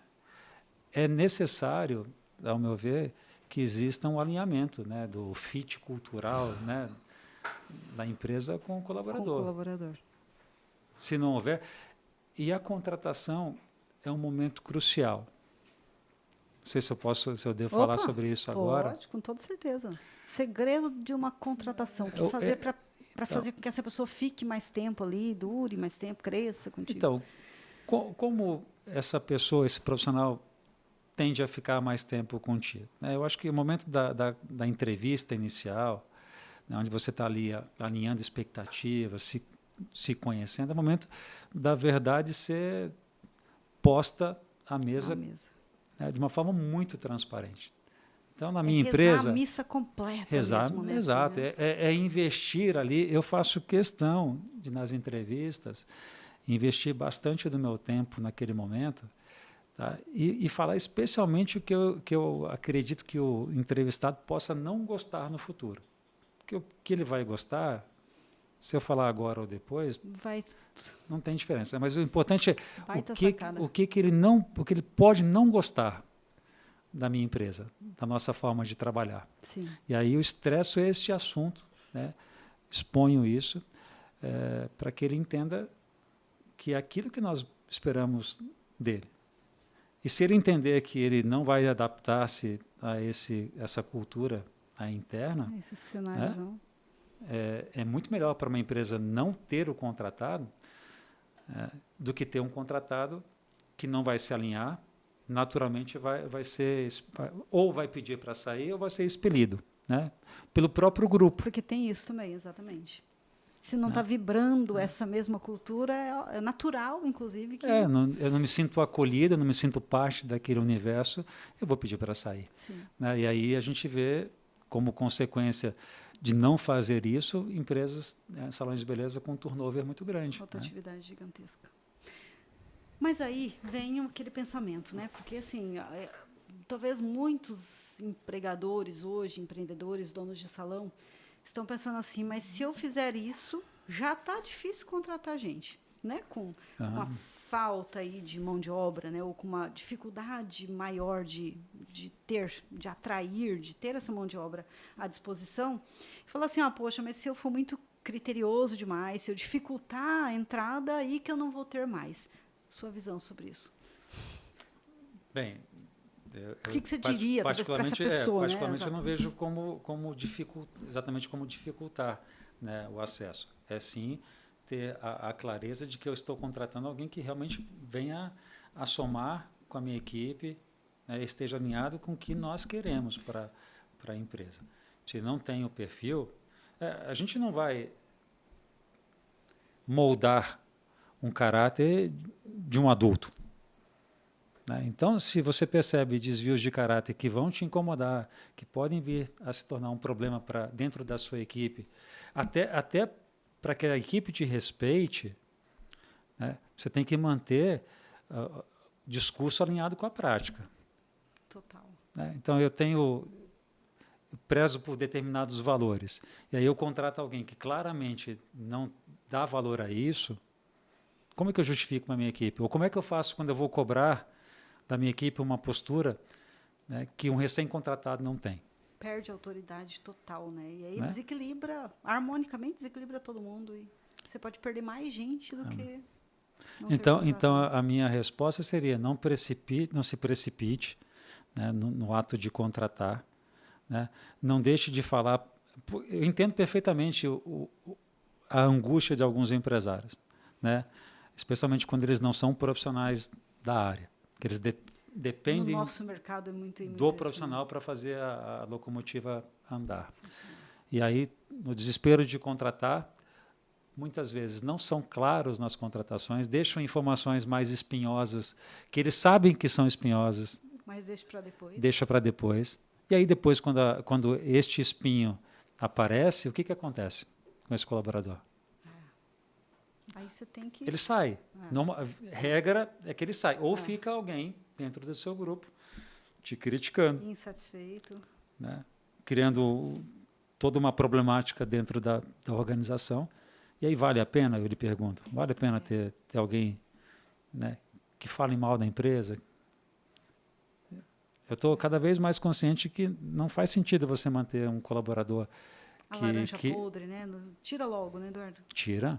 É necessário, ao meu ver, que exista um alinhamento, né, do fit cultural, né, da empresa com o colaborador. Se não houver... E a contratação é um momento crucial. Não sei se eu devo falar sobre isso agora. Pode, com toda certeza. Segredo de uma contratação, o que fazer para fazer com que essa pessoa fique mais tempo ali, dure mais tempo, cresça contigo. Então, como essa pessoa, esse profissional, tende a ficar mais tempo contigo? Eu acho que o momento da entrevista inicial, né, onde você está ali alinhando expectativas, se conhecendo, é o momento da verdade ser posta à mesa. Né, de uma forma muito transparente. Então, na minha empresa... a missa completa mesmo. Exato. Né? É investir ali. Eu faço questão de, nas entrevistas, investir bastante do meu tempo naquele momento, tá? E falar especialmente o que eu acredito que o entrevistado possa não gostar no futuro. Porque o que ele vai gostar... Se eu falar agora ou depois, não tem diferença. Mas o importante é o que ele pode não gostar da minha empresa, da nossa forma de trabalhar. Sim. E aí eu estresso este assunto, né? Exponho isso para que ele entenda que é aquilo que nós esperamos dele. E se ele entender que ele não vai adaptar-se a essa cultura interna, esses cenários, não. É muito melhor para uma empresa não ter o contratado do que ter um contratado que não vai se alinhar, naturalmente vai ser, ou vai pedir para sair ou vai ser expelido, né? Pelo próprio grupo. Porque tem isso também, exatamente. Se não está vibrando essa mesma cultura, é natural, inclusive. Que... eu não me sinto acolhido, eu não me sinto parte daquele universo, eu vou pedir para sair. Né? E aí a gente vê, como consequência de não fazer isso, empresas, salões de beleza com um turnover muito grande. Rotatividade gigantesca. Mas aí vem aquele pensamento, né? Porque, assim, talvez muitos empregadores hoje, empreendedores, donos de salão, estão pensando assim, mas se eu fizer isso, já está difícil contratar gente, né? Com uma falta aí de mão de obra, né? Ou com uma dificuldade maior de atrair, de ter essa mão de obra à disposição. Fala assim, poxa, mas se eu for muito criterioso demais, se eu dificultar a entrada, aí que eu não vou ter mais. Sua visão sobre isso? Bem, o que você diria para essa pessoa? Particularmente, eu não vejo exatamente como dificultar, né, o acesso. É sim ter a clareza de que eu estou contratando alguém que realmente venha a somar com a minha equipe, né, esteja alinhado com o que nós queremos para a empresa. Se não tem o perfil, a gente não vai moldar um caráter de um adulto. Né? Então, se você percebe desvios de caráter que vão te incomodar, que podem vir a se tornar um problema dentro da sua equipe, até para que a equipe te respeite, né, você tem que manter o discurso alinhado com a prática. Total. Né? Então, eu prezo por determinados valores. E aí eu contrato alguém que claramente não dá valor a isso. Como é que eu justifico para a minha equipe? Ou como é que eu faço quando eu vou cobrar da minha equipe uma postura, né, que um recém-contratado não tem? Perde a autoridade total, né? E aí desequilibra, harmonicamente desequilibra todo mundo. E você pode perder mais gente do que... Então a minha resposta seria não se precipite, né, no ato de contratar. Né? Não deixe de falar... Eu entendo perfeitamente a angústia de alguns empresários, né? Especialmente quando eles não são profissionais da área, que eles dependem no nosso mercado é muito do profissional para fazer a locomotiva andar. E aí, no desespero de contratar, muitas vezes não são claros nas contratações, deixam informações mais espinhosas, que eles sabem que são espinhosas. Mas deixa para depois. E aí depois, quando este espinho aparece, o que acontece com esse colaborador? Aí você tem que... Ele sai. Regra é que ele sai. Ou fica alguém dentro do seu grupo te criticando. Insatisfeito. Né? Criando toda uma problemática dentro da organização. E aí vale a pena, eu lhe pergunto, vale a pena ter alguém, né, que fale mal da empresa? Eu estou cada vez mais consciente que não faz sentido você manter um colaborador que... laranja podre, né? Tira logo, né, Eduardo? Tira.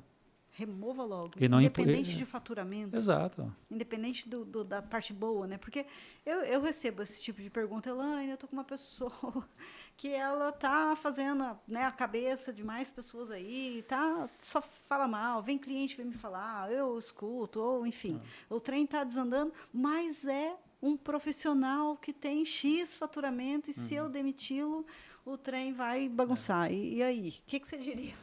Remova logo, e não independente de faturamento. Exato. Independente da parte boa, né? Porque eu recebo esse tipo de pergunta, Elaine, eu estou com uma pessoa que ela está fazendo, né, a cabeça de mais pessoas aí, só fala mal, vem cliente, vem me falar, eu escuto, ou enfim, o trem está desandando, mas é um profissional que tem X faturamento e se eu demiti-lo, o trem vai bagunçar. E aí? O que você diria?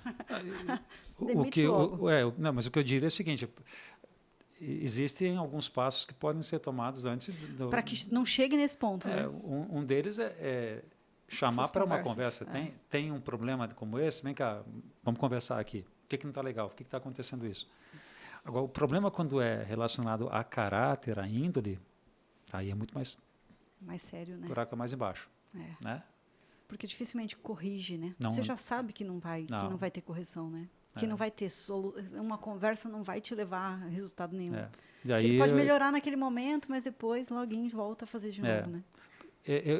Demite logo. Não, mas o que eu diria é o seguinte, existem alguns passos que podem ser tomados antes para que não chegue nesse ponto. Né? Um deles é chamar para uma conversa. Tem um problema como esse? Vem cá, vamos conversar aqui. O que não está legal? Por que está acontecendo isso? Agora, o problema quando é relacionado a caráter, a índole, aí é muito mais sério, né? Buraco mais embaixo. Né? Porque dificilmente corrige, né? Você já sabe que não vai ter correção, né? Que não vai ter uma conversa não vai te levar a resultado nenhum. E aí ele pode melhorar naquele momento, mas depois login volta a fazer de novo, né?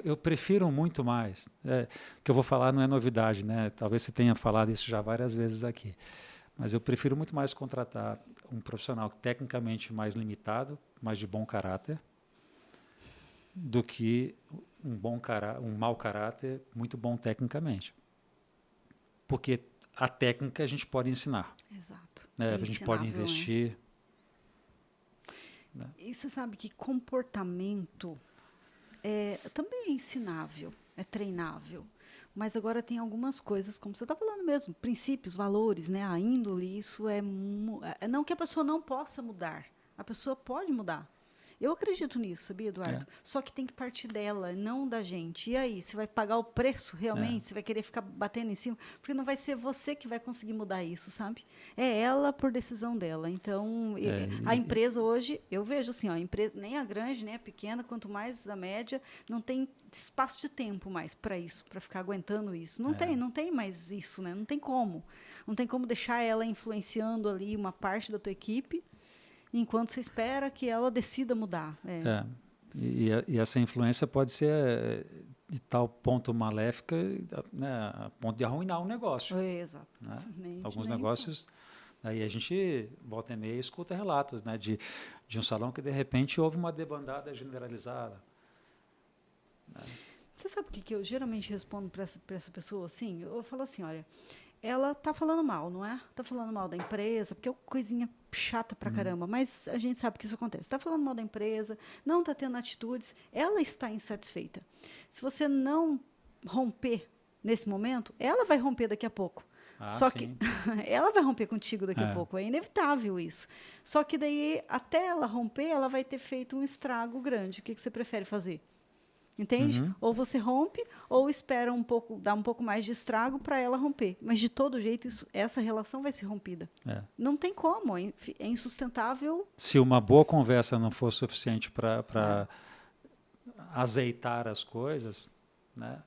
Eu prefiro muito mais. O que eu vou falar não é novidade, né? Talvez você tenha falado isso já várias vezes aqui. Mas eu prefiro muito mais contratar um profissional tecnicamente mais limitado, mas de bom caráter, do que um mau caráter muito bom tecnicamente. Porque a técnica a gente pode ensinar. Exato. Né? A gente pode investir. Né? E você sabe que comportamento também é ensinável, é treinável. Mas agora tem algumas coisas, como você está falando mesmo, princípios, valores, né? A índole, isso não que a pessoa não possa mudar. A pessoa pode mudar. Eu acredito nisso, sabia, Eduardo? Só que tem que partir dela, não da gente. E aí, você vai pagar o preço realmente? Você vai querer ficar batendo em cima? Porque não vai ser você que vai conseguir mudar isso, sabe? É ela por decisão dela. Então, a empresa hoje, eu vejo assim, ó, a empresa, nem a grande, nem a pequena, quanto mais a média, não tem espaço de tempo mais para isso, para ficar aguentando isso. Não tem mais isso, né? Não tem como. Não tem como deixar ela influenciando ali uma parte da tua equipe, enquanto você espera que ela decida mudar. E essa influência pode ser de tal ponto maléfica, né, a ponto de arruinar um negócio. Exato. Né? Alguns negócios, aí a gente volta e meia e escuta relatos, né, de um salão que de repente houve uma debandada generalizada. Né? Você sabe o que eu geralmente respondo para essa pessoa assim? Eu falo assim, olha, ela está falando mal, não é? Está falando mal da empresa, porque é uma coisinha chata pra caramba, mas a gente sabe que isso acontece. Está falando mal da empresa, não está tendo atitudes, ela está insatisfeita. Se você não romper nesse momento, ela vai romper daqui a pouco. Só que ela vai romper contigo daqui a pouco, é inevitável isso. Só que daí, até ela romper, ela vai ter feito um estrago grande. O que você prefere fazer? Entende? Ou você rompe, ou espera dá um pouco mais de estrago para ela romper. Mas, de todo jeito, essa relação vai ser rompida. Não tem como, é insustentável. Se uma boa conversa não for suficiente para azeitar as coisas, né?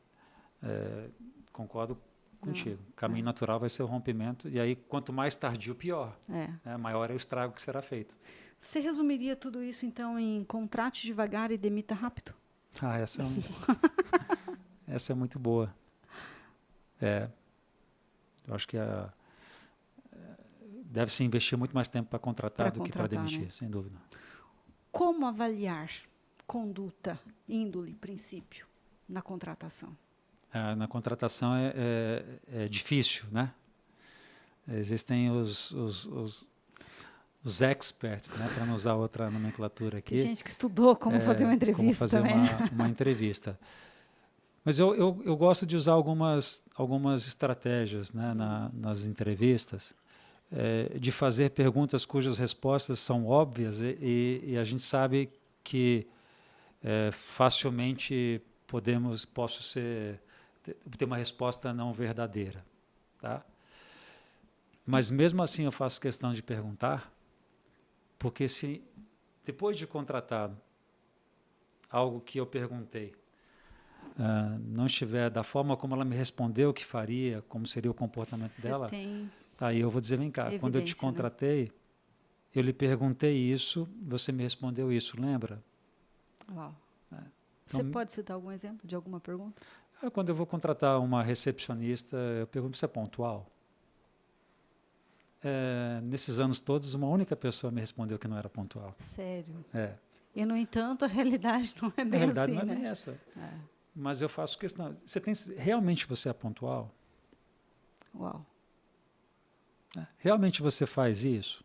Concordo contigo. O caminho natural vai ser o rompimento, e aí, quanto mais tardio, pior. Né? Maior é o estrago que será feito. Você resumiria tudo isso, então, em contrate devagar e demita rápido? Essa é muito boa. Eu acho que deve-se investir muito mais tempo para contratar do que para demitir, né? Sem dúvida. Como avaliar conduta, índole, princípio na contratação? Na contratação é difícil, né? Existem os experts, né, para não usar outra nomenclatura aqui. Tem gente que estudou como fazer uma entrevista. Como fazer também. uma entrevista. Mas eu gosto de usar algumas estratégias, né, nas entrevistas, de fazer perguntas cujas respostas são óbvias e a gente sabe que facilmente posso ter uma resposta não verdadeira. Tá? Mas mesmo assim eu faço questão de perguntar, porque se depois de contratado algo que eu perguntei não estiver da forma como ela me respondeu que faria, como seria o comportamento dela, aí eu vou dizer, vem cá, quando eu te contratei, né? Eu lhe perguntei isso, você me respondeu isso, lembra? Uau. Então, você pode citar algum exemplo de alguma pergunta? Quando eu vou contratar uma recepcionista, eu pergunto se é pontual. Nesses anos todos, uma única pessoa me respondeu que não era pontual. Sério? E, no entanto, a realidade não é bem assim, A realidade não é bem essa. Mas eu faço questão. Realmente você é pontual? Uau. Realmente você faz isso?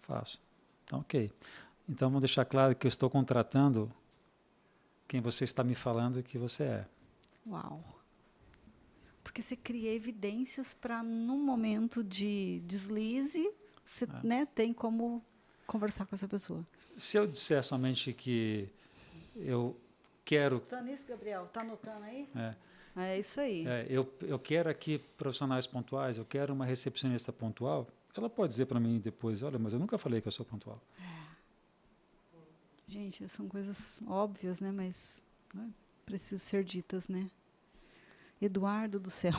Faço. Então, ok. Então, vamos deixar claro que eu estou contratando quem você está me falando que você é. Uau. Porque você cria evidências para, num momento de deslize, você tem como conversar com essa pessoa. Se eu disser somente que eu quero... Está nisso, Gabriel? Está anotando aí? É isso aí. Eu quero aqui profissionais pontuais, eu quero uma recepcionista pontual. Ela pode dizer para mim depois, olha, mas eu nunca falei que eu sou pontual. Gente, são coisas óbvias, né? Mas precisam ser ditas, né? Eduardo do céu.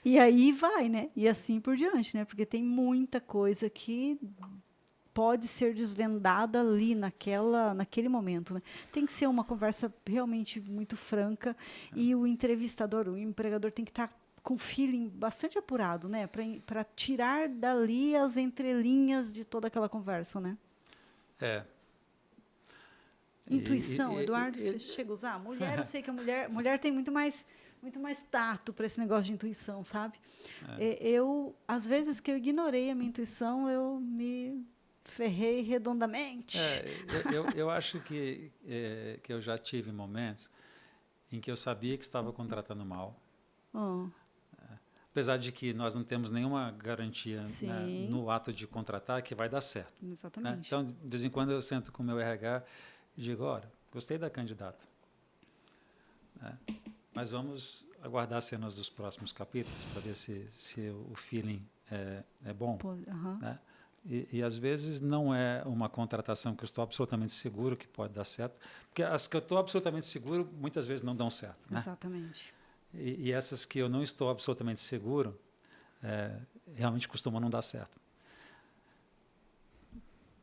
E aí vai, né? E assim por diante, né? Porque tem muita coisa que pode ser desvendada ali naquele momento, né? Tem que ser uma conversa realmente muito franca e o entrevistador, o empregador tem que estar com feeling bastante apurado, né? Para tirar dali as entrelinhas de toda aquela conversa, né? Intuição, Eduardo, você chega a usar? Mulher, eu sei que a mulher tem muito mais tato para esse negócio de intuição, sabe? Às vezes que eu ignorei a minha intuição, eu me ferrei redondamente. Eu acho que eu já tive momentos em que eu sabia que estava contratando mal. Apesar de que nós não temos nenhuma garantia, né, no ato de contratar que vai dar certo. Exatamente. Né? Então, de vez em quando eu sento com o meu RH e digo, olha, gostei da candidata, né? Mas vamos aguardar as cenas dos próximos capítulos para ver se o feeling é bom. Né? E às vezes não é uma contratação que eu estou absolutamente seguro que pode dar certo, porque as que eu estou absolutamente seguro muitas vezes não dão certo. Né? Exatamente. E essas que eu não estou absolutamente seguro realmente costumam não dar certo.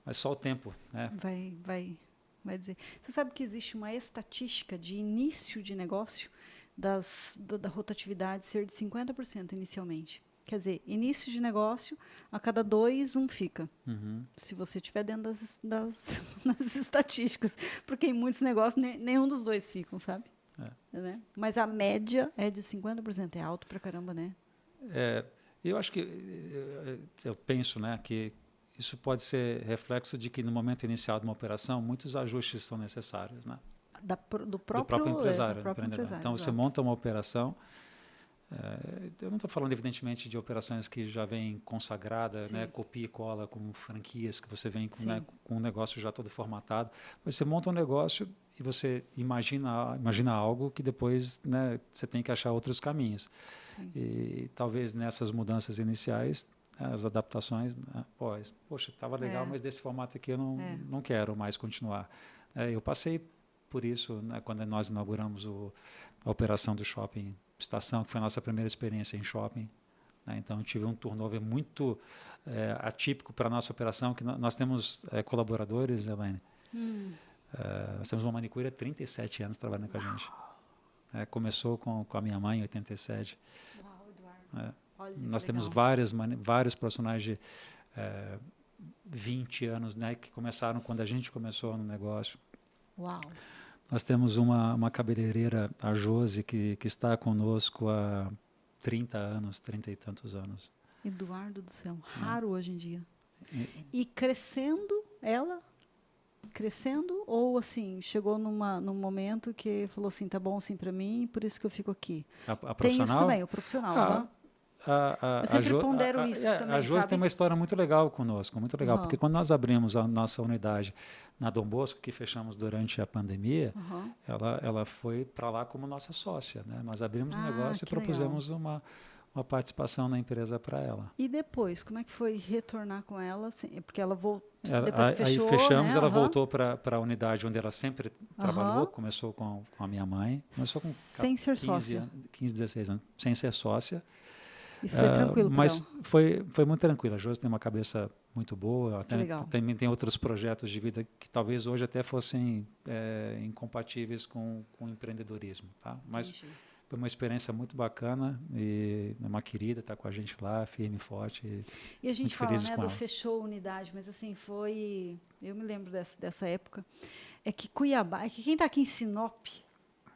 Mas só o tempo, né? Vai dizer. Você sabe que existe uma estatística de início de negócio da rotatividade ser de 50% inicialmente. Quer dizer, início de negócio, a cada 2, 1 fica. Se você estiver dentro das estatísticas. Porque em muitos negócios, nenhum dos 2 ficam, sabe? Né? Mas a média é de 50%. É alto pra caramba, né? Eu acho que... Eu penso, né, que isso pode ser reflexo de que no momento inicial de uma operação, muitos ajustes são necessários, né? Do próprio empresário. Então, você monta uma operação. Eu não estou falando, evidentemente, de operações que já vêm consagradas, né, copia e cola, como franquias, que você vem com um negócio já todo formatado. Você monta um negócio e você imagina algo que depois, né, você tem que achar outros caminhos. E talvez nessas mudanças iniciais, as adaptações, né, poxa, estava legal, mas desse formato aqui eu não quero mais continuar. Eu passei por isso, né, quando nós inauguramos a operação do Shopping Estação, que foi a nossa primeira experiência em shopping. Né? Então, eu tive um turnover muito atípico para a nossa operação, que nós temos colaboradores, Elaine. Nós temos uma manicure há 37 anos trabalhando com a gente. Começou com a minha mãe em 87. Uau, Eduardo. Nós temos vários profissionais de 20 anos, né, que começaram quando a gente começou no negócio. Uau! Nós temos uma cabeleireira, a Josi, que está conosco há 30 anos, 30 e tantos anos. Eduardo do céu, raro hoje em dia. E crescendo, ela? Crescendo? Ou assim, chegou num momento que falou assim, tá bom assim para mim, por isso que eu fico aqui. A profissional? Tem isso também, o profissional. Eu sempre pondero isso também, a Josi tem uma história muito legal conosco, muito legal, porque quando nós abrimos a nossa unidade na Dom Bosco, que fechamos durante a pandemia, ela foi para lá como nossa sócia. Né? Nós abrimos o negócio e propusemos uma participação na empresa para ela. E depois, como é que foi retornar com ela? Assim, porque ela voltou, depois fechou, aí fechamos, né? Ela voltou para a unidade onde ela sempre trabalhou, começou com a minha mãe, começou com sem ser sócia. 15, 16 anos, sem ser sócia. E foi tranquilo para ela? Mas foi muito tranquilo. A Josi tem uma cabeça muito boa. Também tem outros projetos de vida que talvez hoje até fossem incompatíveis com o empreendedorismo. Tá? Mas foi uma experiência muito bacana e é uma querida, está com a gente lá, firme e forte. E a gente fala, né, do fechou unidade, mas assim, eu me lembro dessa época, é que Cuiabá, quem está aqui em Sinop,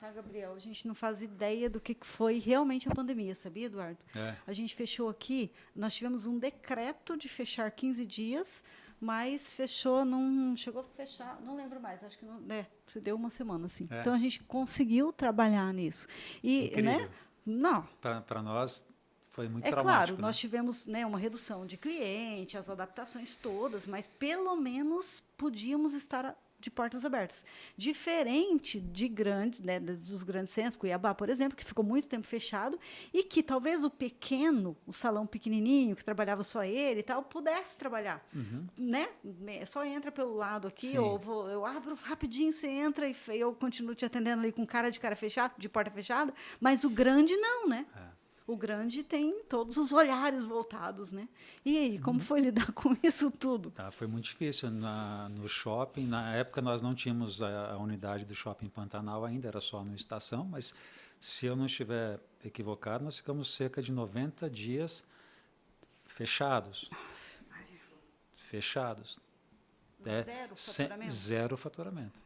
tá, Gabriel? A gente não faz ideia do que foi realmente a pandemia, sabia, Eduardo? A gente fechou aqui, nós tivemos um decreto de fechar 15 dias, mas fechou, não chegou a fechar, não lembro mais, acho que não, se deu uma semana, assim. Então, a gente conseguiu trabalhar nisso. E, incrível. Né? Não. Para nós, foi muito traumático. Claro, né? nós tivemos, né, uma redução de cliente, as adaptações todas, mas pelo menos podíamos estar de portas abertas. Diferente de grandes, né, dos grandes centros, Cuiabá, por exemplo, que ficou muito tempo fechado e que talvez o pequeno, o salão pequenininho, que trabalhava só ele e tal, pudesse trabalhar. Né? Só entra pelo lado aqui, eu abro rapidinho, você entra e eu continuo te atendendo ali com cara fechada, de porta fechada, mas o grande não, né? O grande tem todos os olhares voltados, né? E aí, como foi lidar com isso tudo? Foi muito difícil. No shopping, na época nós não tínhamos a unidade do Shopping Pantanal ainda, era só no Estação, mas Se eu não estiver equivocado, nós ficamos cerca de 90 dias fechados. Fechados. Zero faturamento? Zero faturamento.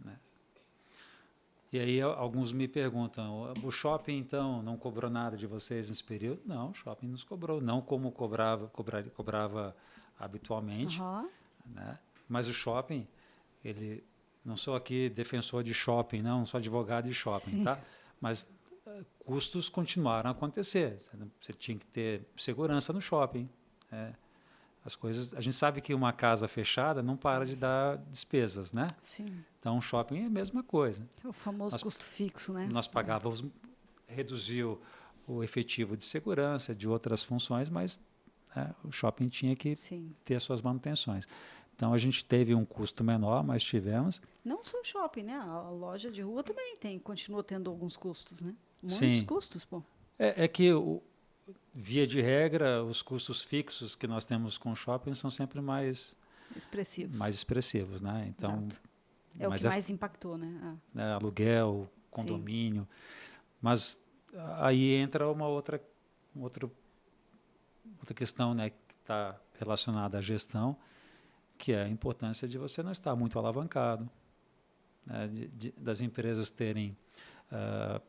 Né? E aí alguns me perguntam, o shopping, então, não cobrou nada de vocês nesse período? Não, o shopping nos cobrou. Não como cobrava habitualmente. Uhum. Né? Mas o shopping, ele... Não sou aqui defensor de shopping, não sou advogado de shopping, tá? Mas custos continuaram a acontecer. Você tinha que ter segurança no shopping. As coisas, a gente sabe que uma casa fechada não para de dar despesas, né? Sim. Então, um shopping é a mesma coisa. É o famoso custo fixo, né? Nós pagávamos, reduziu o efetivo de segurança, de outras funções, mas o shopping tinha que ter as suas manutenções. Então, a gente teve um custo menor, mas tivemos. Não só o shopping, né? A loja de rua também continua tendo alguns custos, né? Muitos custos, pô. É que, via de regra, os custos fixos que nós temos com o shopping são sempre mais expressivos, né? Então, é o que mais impactou, né? Aluguel, condomínio. Mas aí entra uma outra questão, né, que está relacionada à gestão, que é a importância de você não estar muito alavancado, né, das empresas terem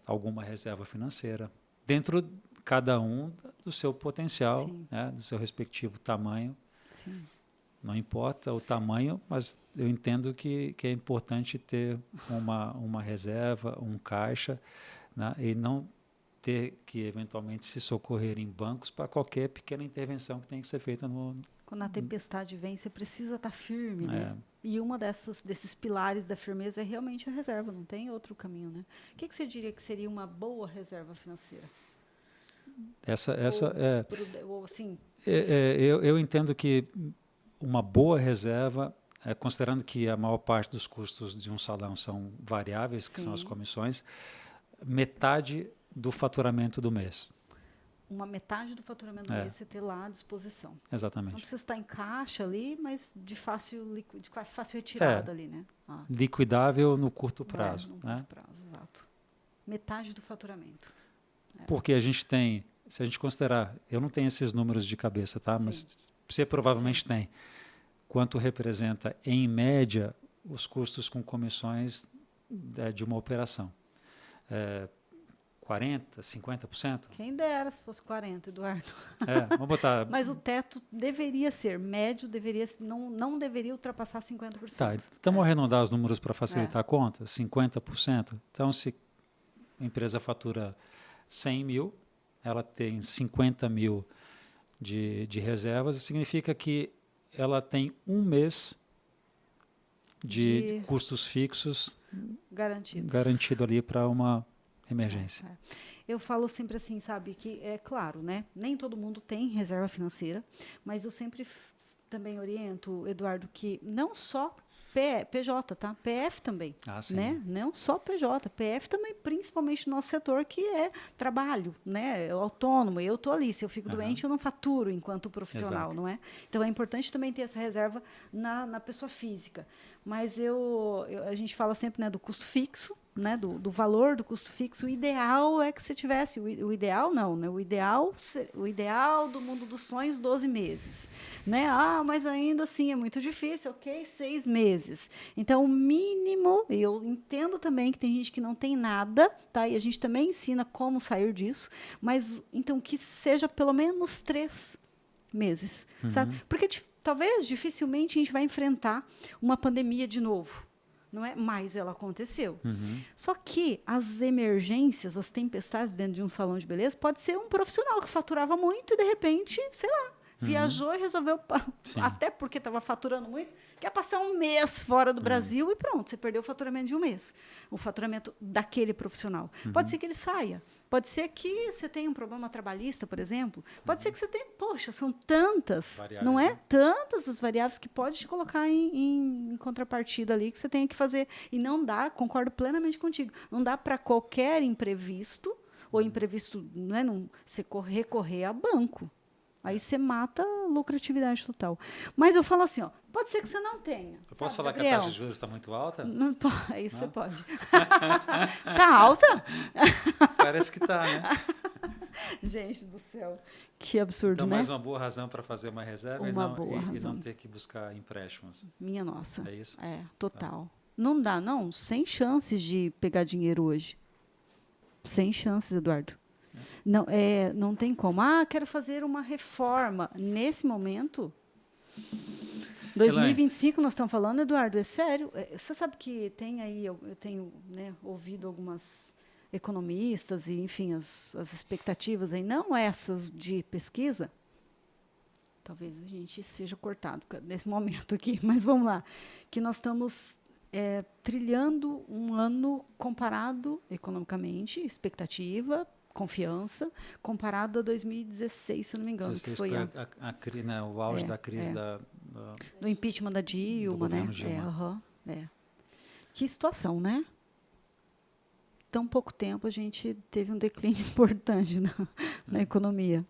alguma reserva financeira, dentro cada um do seu potencial, né, do seu respectivo tamanho. Sim. Não importa o tamanho, mas eu entendo que é importante ter uma reserva, um caixa, né, e não ter que eventualmente se socorrer em bancos para qualquer pequena intervenção que tenha que ser feita Quando a tempestade vem, você precisa estar firme, né? E uma desses pilares da firmeza é realmente a reserva, não tem outro caminho, né? O que você diria que seria uma boa reserva financeira? Eu entendo que uma boa reserva, considerando que a maior parte dos custos de um salão são variáveis, que são as comissões, metade do faturamento do mês. Uma metade do faturamento do mês você ter lá à disposição. Exatamente. Não precisa estar em caixa ali, mas de fácil retirada ali, né? Liquidável no curto prazo. No curto prazo, exato. Metade do faturamento. Porque a gente tem, se a gente considerar, eu não tenho esses números de cabeça, tá? Mas você provavelmente tem. Quanto representa, em média, os custos com comissões de uma operação? 40%, 50%? Quem dera se fosse 40%, Eduardo. Vamos botar... Mas o teto deveria ser médio, não deveria ultrapassar 50%. Tá, então vamos arredondar os números para facilitar a conta. 50%. Então, se a empresa fatura 100 mil, ela tem 50 mil de reservas, significa que ela tem um mês de custos fixos garantido ali para uma emergência. Eu falo sempre assim, sabe, que é claro, né? Nem todo mundo tem reserva financeira, mas eu sempre também oriento, Eduardo, que não só PJ, tá? PF também, né? Não só PJ, PF também, principalmente no nosso setor, que é trabalho, né? É autônomo, eu estou ali, se eu fico doente, eu não faturo enquanto profissional, não é? Então, é importante também ter essa reserva na pessoa física. Mas a gente fala sempre, né, do custo fixo, né, do valor do custo fixo. O ideal é que você tivesse, o ideal não, né, o ideal do mundo dos sonhos, 12 meses. Né? Mas ainda assim é muito difícil, 6 meses. Então, o mínimo, eu entendo também que tem gente que não tem nada, tá? E a gente também ensina como sair disso, mas então que seja pelo menos 3 meses, sabe? Porque talvez dificilmente a gente vai enfrentar uma pandemia de novo. Não é? Mas ela aconteceu. Só que as emergências, as tempestades dentro de um salão de beleza, pode ser um profissional que faturava muito e, de repente, sei lá, viajou e resolveu, até porque estava faturando muito, quer passar um mês fora do Brasil e pronto, você perdeu o faturamento de um mês. O faturamento daquele profissional. Pode ser que ele saia. Pode ser que você tenha um problema trabalhista, por exemplo. Pode ser que você tenha... Poxa, são tantas, variáveis, não é? Né? Tantas as variáveis que pode te colocar em contrapartida ali que você tem que fazer. E não dá, concordo plenamente contigo, não dá para qualquer imprevisto, ou imprevisto, não é, você recorrer a banco. Aí você mata a lucratividade total. Mas eu falo assim, ó, pode ser que você não tenha. Eu posso falar Gabriel? Que a taxa de juros está muito alta? Não, aí você pode. Tá alta? Parece que está, né? Gente do céu, que absurdo, então, né? Mais uma boa razão para fazer uma reserva e não ter que buscar empréstimos. Minha nossa. É isso? É, total. Tá. Não dá, não. Sem chances de pegar dinheiro hoje. Sem chances, Eduardo. Não, não tem como. Quero fazer uma reforma. Nesse momento, 2025 nós estamos falando, Eduardo, é sério. Você sabe que tem aí, eu tenho, né, ouvido algumas economistas e, enfim, as expectativas aí, não essas de pesquisa. Talvez a gente seja cortado nesse momento aqui, mas vamos lá. Que nós estamos trilhando um ano comparado economicamente, expectativa, confiança, comparado a 2016, se eu não me engano. 2016 foi né, o auge da crise do impeachment da Dilma, né? Dilma. Que situação, né? Tão pouco tempo a gente teve um declínio importante na economia.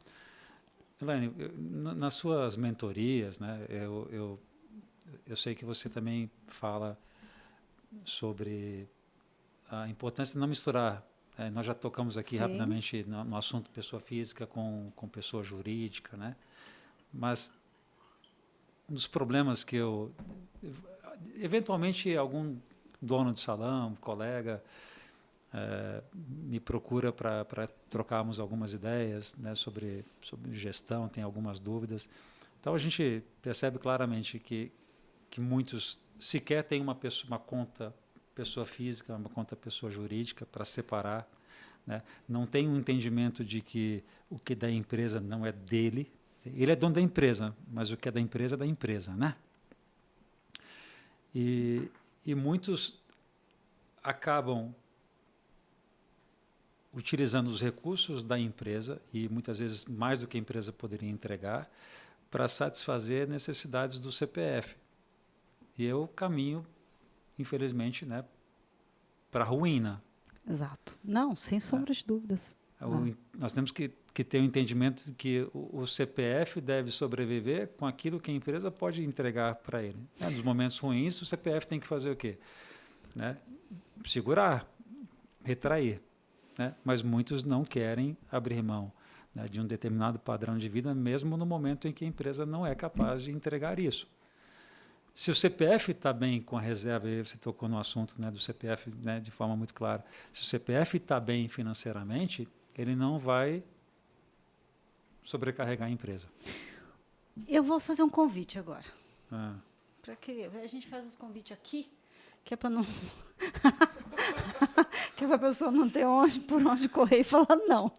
Elaine, nas suas mentorias, né, eu sei que você também fala sobre a importância de não misturar. Nós já tocamos aqui rapidamente no assunto pessoa física com pessoa jurídica, né? Mas um dos problemas que eventualmente algum dono de salão, colega, me procura para trocarmos algumas ideias, né, sobre gestão, tem algumas dúvidas. Então a gente percebe claramente que muitos sequer têm uma conta pessoa física, uma conta pessoa jurídica para separar, né? Não tem um entendimento de que o que é da empresa não é dele. Ele é dono da empresa, mas o que é da empresa, né? E muitos acabam utilizando os recursos da empresa, e muitas vezes mais do que a empresa poderia entregar, para satisfazer necessidades do CPF. E eu caminho, infelizmente, né, para a ruína. Exato. Não, sem sombra de dúvidas. Nós temos que ter o entendimento de que o CPF deve sobreviver com aquilo que a empresa pode entregar para ele. Nos momentos ruins, o CPF tem que fazer o quê? Né? Segurar, retrair. Né? Mas muitos não querem abrir mão, né, de um determinado padrão de vida, mesmo no momento em que a empresa não é capaz de entregar isso. Se o CPF está bem com a reserva, e você tocou no assunto, né, do CPF, né, de forma muito clara, se o CPF está bem financeiramente, ele não vai sobrecarregar a empresa. Eu vou fazer um convite agora. Para que a gente faz os convites aqui, que é para não... que é para a pessoa não ter por onde correr e falar não.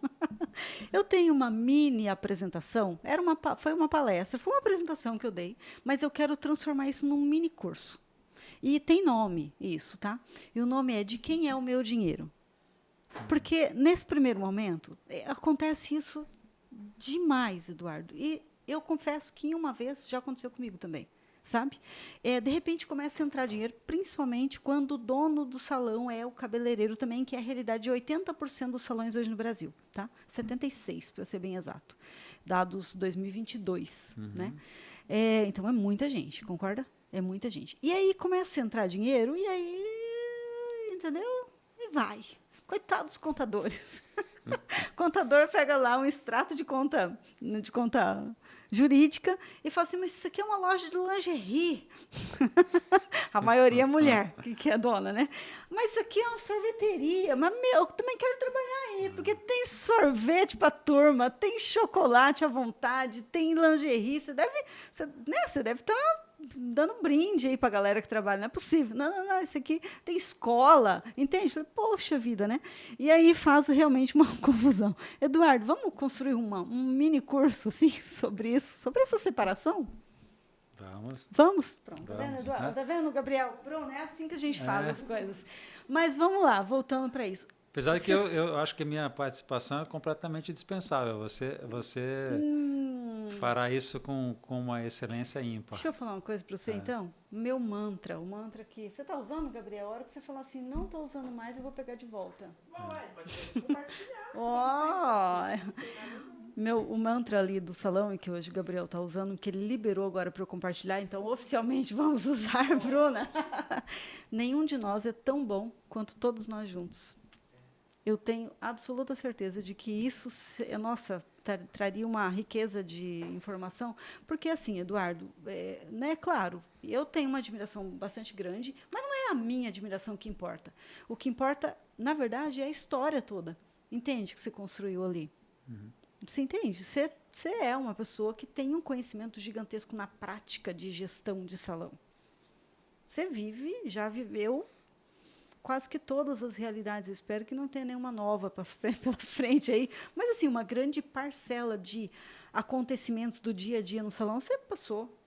Eu tenho uma mini apresentação, foi uma palestra, foi uma apresentação que eu dei, mas eu quero transformar isso num mini curso. E tem nome isso, tá? E o nome é De Quem é o Meu Dinheiro? Porque, nesse primeiro momento, acontece isso demais, Eduardo. E eu confesso que uma vez já aconteceu comigo também. Sabe? De repente começa a entrar dinheiro, principalmente quando o dono do salão é o cabeleireiro também, que é a realidade de 80% dos salões hoje no Brasil, tá? 76%, para ser bem exato, dados 2022, né? Então é muita gente, concorda? É muita gente. E aí começa a entrar dinheiro e aí, entendeu? E vai. Coitados dos contadores. O contador pega lá um extrato de conta jurídica e fala assim, mas isso aqui é uma loja de lingerie. A maioria é mulher, que é dona, né? Mas isso aqui é uma sorveteria. Mas, eu também quero trabalhar aí, porque tem sorvete para a turma, tem chocolate à vontade, tem lingerie. Você deve estar dando brinde aí para a galera que trabalha. Não é possível. Não, isso aqui tem escola, entende? Poxa vida, né? E aí faz realmente uma confusão. Eduardo, vamos construir um mini curso assim, sobre isso, sobre essa separação? Vamos? Pronto. Tá vendo, Eduardo? Né? Tá vendo, Gabriel? Pronto, é assim que a gente faz as coisas. Mas vamos lá, voltando para isso. Apesar de que eu acho que a minha participação é completamente dispensável. Você fará isso com uma excelência ímpar. Deixa eu falar uma coisa para você, então. Meu mantra, o mantra que... Você está usando, Gabriel? A hora que você falar assim, não estou usando mais, eu vou pegar de volta. Pode compartilhar. O mantra ali do salão, que hoje o Gabriel está usando, que ele liberou agora para eu compartilhar, então oficialmente vamos usar, Bruna. Nenhum de nós é tão bom quanto todos nós juntos. Eu tenho absoluta certeza de que isso, nossa, traria uma riqueza de informação, porque assim, Eduardo, né, claro, eu tenho uma admiração bastante grande, mas não é a minha admiração que importa. O que importa, na verdade, é a história toda. Entende que você construiu ali? Uhum. Você entende? Você é uma pessoa que tem um conhecimento gigantesco na prática de gestão de salão. Você já viveu quase que todas as realidades. Eu espero que não tenha nenhuma nova pela frente aí. Mas, assim, uma grande parcela de acontecimentos do dia a dia no salão você passou.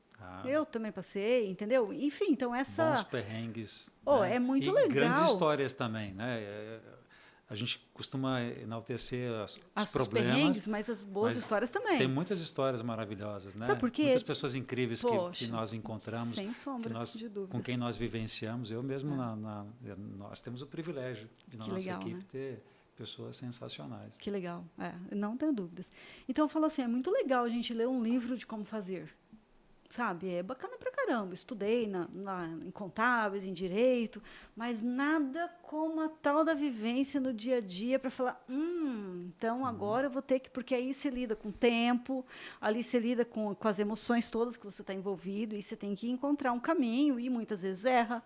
Eu também passei, entendeu? Enfim, então essa... Bons perrengues. Né? É muito legal. Grandes histórias também, né? A gente costuma enaltecer os problemas. Perrengues, mas as boas histórias também. Tem muitas histórias maravilhosas, né? Sabe por quê? Muitas pessoas incríveis que nós encontramos. Sem sombra de dúvidas. Com quem nós vivenciamos. Eu mesmo, nós temos o privilégio de, na nossa equipe, ter pessoas sensacionais. Que legal. Não tenho dúvidas. Então, eu falo assim, é muito legal a gente ler um livro de como fazer. Sabe, é bacana pra caramba. Estudei em contábeis, em direito, mas nada como a tal da vivência no dia a dia para falar, então agora eu vou ter que... Porque aí você lida com o tempo, ali você lida com as emoções todas que você está envolvido, e você tem que encontrar um caminho, e muitas vezes erra,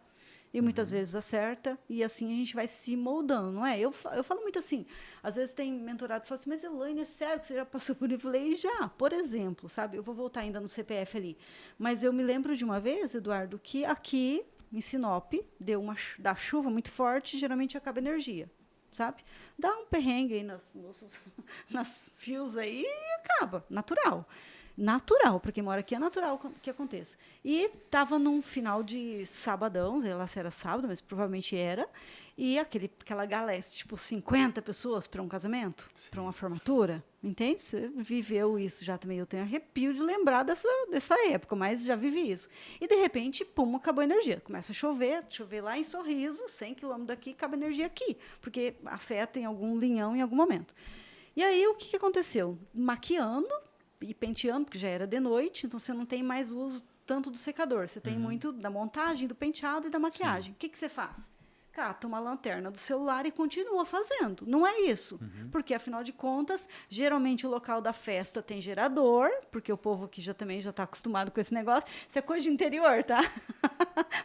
e muitas vezes acerta, e assim a gente vai se moldando, não é? Eu falo muito assim, às vezes tem mentorado que fala assim, mas Elaine, é sério que você já passou por isso? Eu falei, já, por exemplo, sabe? Eu vou voltar ainda no CPF ali. Mas eu me lembro de uma vez, Eduardo, que aqui em Sinop, dá chuva muito forte, geralmente acaba energia, sabe? Dá um perrengue aí nas fios aí e acaba, natural. Natural, para quem mora aqui é natural que aconteça. E estava num final de sabadão, sei lá se era sábado, mas provavelmente era, e aquela galera, tipo 50 pessoas para um casamento, para uma formatura, entende? Você viveu isso já também, eu tenho arrepio de lembrar dessa época, mas já vivi isso. E, de repente, pum, acabou a energia. Começa a chover lá em Sorriso, 100 quilômetros daqui, acaba a energia aqui, porque afeta em algum linhão em algum momento. E aí, o que aconteceu? Maquiando, e penteando, porque já era de noite, então você não tem mais uso tanto do secador. Você tem muito da montagem, do penteado e da maquiagem. O que você faz? Cata uma lanterna do celular e continua fazendo. Não é isso. Porque, afinal de contas, geralmente o local da festa tem gerador, porque o povo aqui também já está acostumado com esse negócio. Isso é coisa de interior, tá?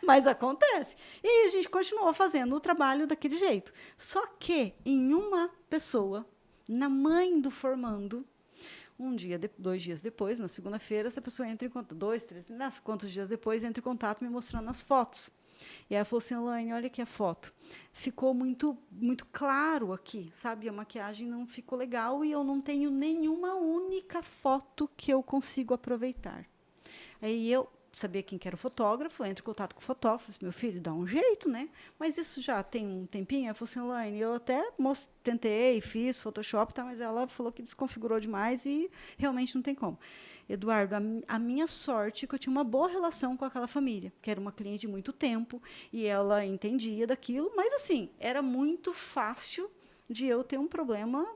Mas acontece. E aí a gente continuou fazendo o trabalho daquele jeito. Só que, em uma pessoa, na mãe do formando, 2 dias depois, na segunda-feira, essa pessoa entra em contato, 2, 3, quantos dias depois, entra em contato me mostrando as fotos. E aí ela falou assim, Elaine, olha aqui a foto. Ficou muito, muito claro aqui, sabe? A maquiagem não ficou legal e eu não tenho nenhuma única foto que eu consigo aproveitar. Aí eu sabia quem que era o fotógrafo, entro em contato com o fotógrafo, meu filho, dá um jeito, né? Mas isso já tem um tempinho. Ela falou assim, Elaine, eu até tentei, fiz Photoshop, tá, mas ela falou que desconfigurou demais e realmente não tem como. Eduardo, a minha sorte é que eu tinha uma boa relação com aquela família, que era uma cliente de muito tempo, e ela entendia daquilo, mas, assim, era muito fácil de eu ter um problema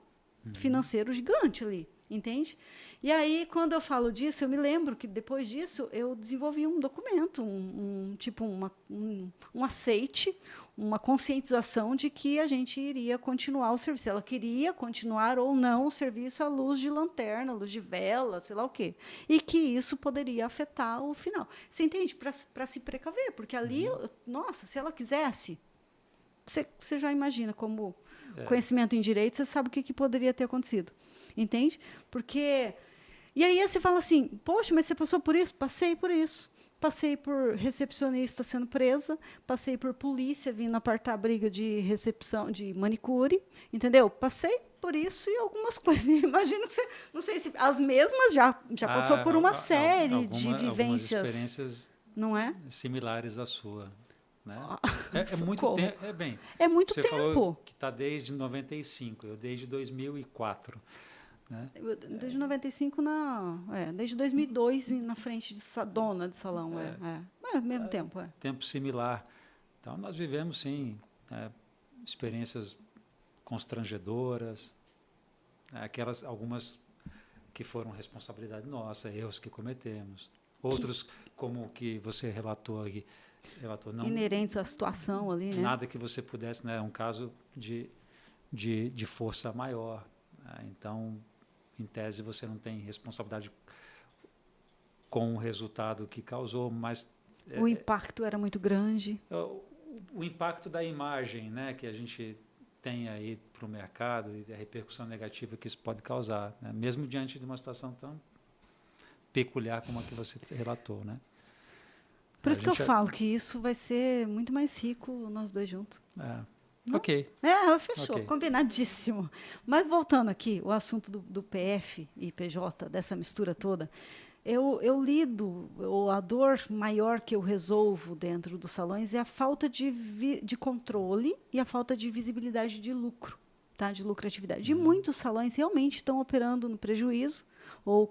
financeiro gigante ali. Entende? E aí, quando eu falo disso, eu me lembro que, depois disso, eu desenvolvi um documento, um aceite, uma conscientização de que a gente iria continuar o serviço. Ela queria continuar ou não o serviço à luz de lanterna, luz de vela, sei lá o quê. E que isso poderia afetar o final. Você entende? Para se precaver, porque ali, nossa, se ela quisesse, você já imagina como conhecimento em direito, você sabe o que poderia ter acontecido. Entende? Porque... E aí você fala assim, poxa, mas você passou por isso? Passei por isso. Passei por recepcionista sendo presa, passei por polícia vindo apartar a briga de recepção, de manicure, entendeu? Passei por isso e algumas coisas. Imagino que não sei se as mesmas já passou por uma série de vivências. Algumas experiências, não é? Similares à sua. Né? É muito tempo. É muito você tempo. Você falou que está desde 95, eu desde 2004. Né? Desde 95, desde 2002 na frente de dona de salão. Mas mesmo tempo. Tempo similar. Então, nós vivemos, sim, experiências constrangedoras, algumas que foram responsabilidade nossa, erros que cometemos. Outros, como o que você relatou aqui, não, inerentes à situação ali, né? Nada que você pudesse, né? É um caso de força maior. Né? Então, em tese, você não tem responsabilidade com o resultado que causou, mas... O impacto era muito grande. O impacto da imagem, né, que a gente tem aí para o mercado e a repercussão negativa que isso pode causar, né? Mesmo diante de uma situação tão peculiar como a que você relatou, né? Por isso que eu falo que isso vai ser muito mais rico nós dois juntos. Ok. Fechou, okay. Combinadíssimo. Mas voltando aqui, o assunto do PF e PJ, dessa mistura toda, eu lido, a dor maior que eu resolvo dentro dos salões é a falta de controle e a falta de visibilidade de lucro, tá? De lucratividade. E muitos salões realmente estão operando no prejuízo ou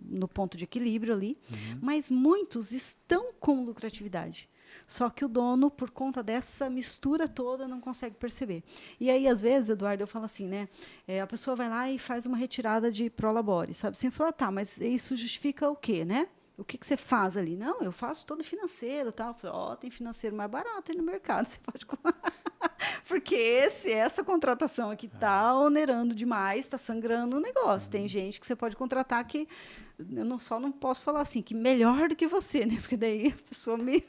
no ponto de equilíbrio ali, mas muitos estão com lucratividade. Só que o dono, por conta dessa mistura toda, não consegue perceber. E aí, às vezes, Eduardo, eu falo assim, né? A pessoa vai lá e faz uma retirada de prolabore, sabe? Você fala, tá, mas isso justifica o quê, né? O que você faz ali? Não, eu faço todo financeiro, tal. Eu falo, tem financeiro mais barato aí no mercado, você pode... Porque essa contratação aqui está onerando demais, está sangrando o negócio. Tem gente que você pode contratar que eu não posso falar assim, que melhor do que você, né? Porque daí a pessoa me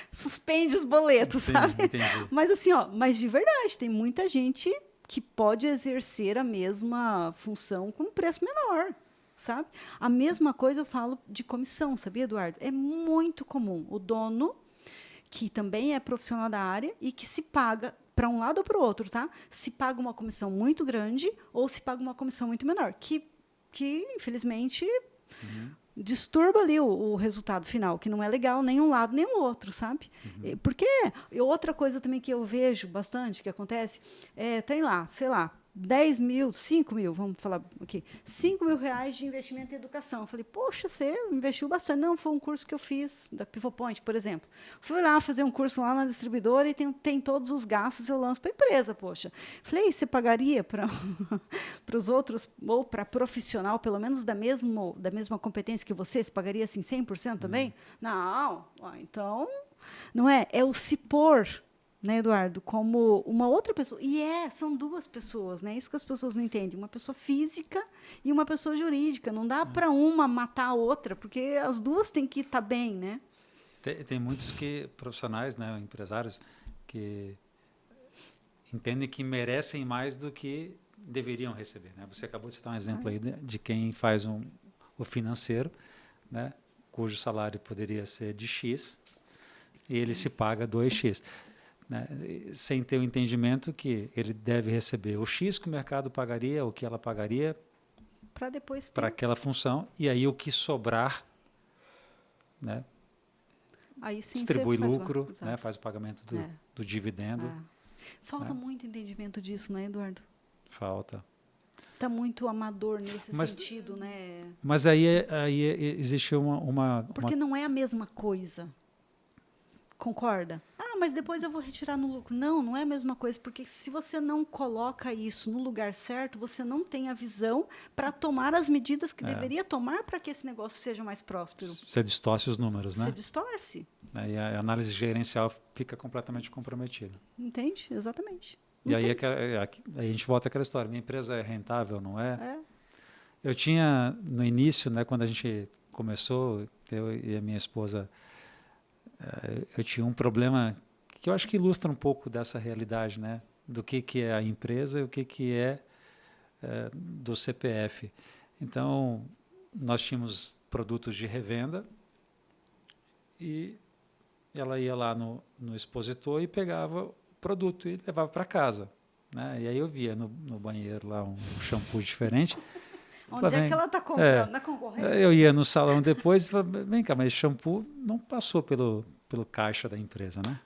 suspende os boletos, sabe? Entendi. Mas assim, mas de verdade, tem muita gente que pode exercer a mesma função com um preço menor, sabe? A mesma coisa eu falo de comissão, sabia, Eduardo? É muito comum o dono, que também é profissional da área e que se paga para um lado ou para o outro, tá? Se paga uma comissão muito grande ou se paga uma comissão muito menor, que infelizmente disturba ali o resultado final, que não é legal nem um lado nem o outro, sabe? Porque outra coisa também que eu vejo bastante que acontece tem lá, sei lá, 10 mil, 5 mil, vamos falar aqui, 5 mil reais de investimento em educação. Eu falei, poxa, você investiu bastante. Não, foi um curso que eu fiz, da Pivot Point, por exemplo. Fui lá fazer um curso lá na distribuidora e tem todos os gastos, eu lanço para a empresa, poxa. Falei, você pagaria para os outros, ou para profissional, pelo menos da mesma competência que você pagaria assim 100% também? Não, então, não é? É o se pôr, né, Eduardo, como uma outra pessoa. E são duas pessoas, né? Isso que as pessoas não entendem. Uma pessoa física e uma pessoa jurídica. Não dá para uma matar a outra, porque as duas têm que estar bem, né? Tem muitos profissionais, né, empresários, que entendem que merecem mais do que deveriam receber, né? Você acabou de citar um exemplo aí de quem faz o financeiro, né, cujo salário poderia ser de X e ele se paga 2X. Né, sem ter o entendimento que ele deve receber o X que o mercado pagaria, o que ela pagaria para aquela função, e aí o que sobrar, né, aí sim distribui lucro, né, faz o pagamento do dividendo. Falta muito entendimento disso, né, Eduardo? Falta. Está muito amador nesse sentido, né? Mas aí existe uma... Porque não é a mesma coisa. Concorda? Mas depois eu vou retirar no lucro. Não é a mesma coisa, porque se você não coloca isso no lugar certo, você não tem a visão para tomar as medidas que deveria tomar para que esse negócio seja mais próspero. Você distorce os números, né? Você distorce. Aí a análise gerencial fica completamente comprometida. Entende? Exatamente. E aí a gente volta àquela história. Minha empresa é rentável, não é? Eu tinha, no início, né, quando a gente começou, eu e a minha esposa, eu tinha um problema que eu acho que ilustra um pouco dessa realidade, né? Do que é a empresa e o que é do CPF. Então, nós tínhamos produtos de revenda e ela ia lá no expositor e pegava o produto e levava para casa. Né? E aí eu via no banheiro lá um shampoo diferente. Onde é que ela está comprando? Na concorrência? Eu ia no salão depois e falava, vem cá, mas esse shampoo não passou pelo caixa da empresa, né?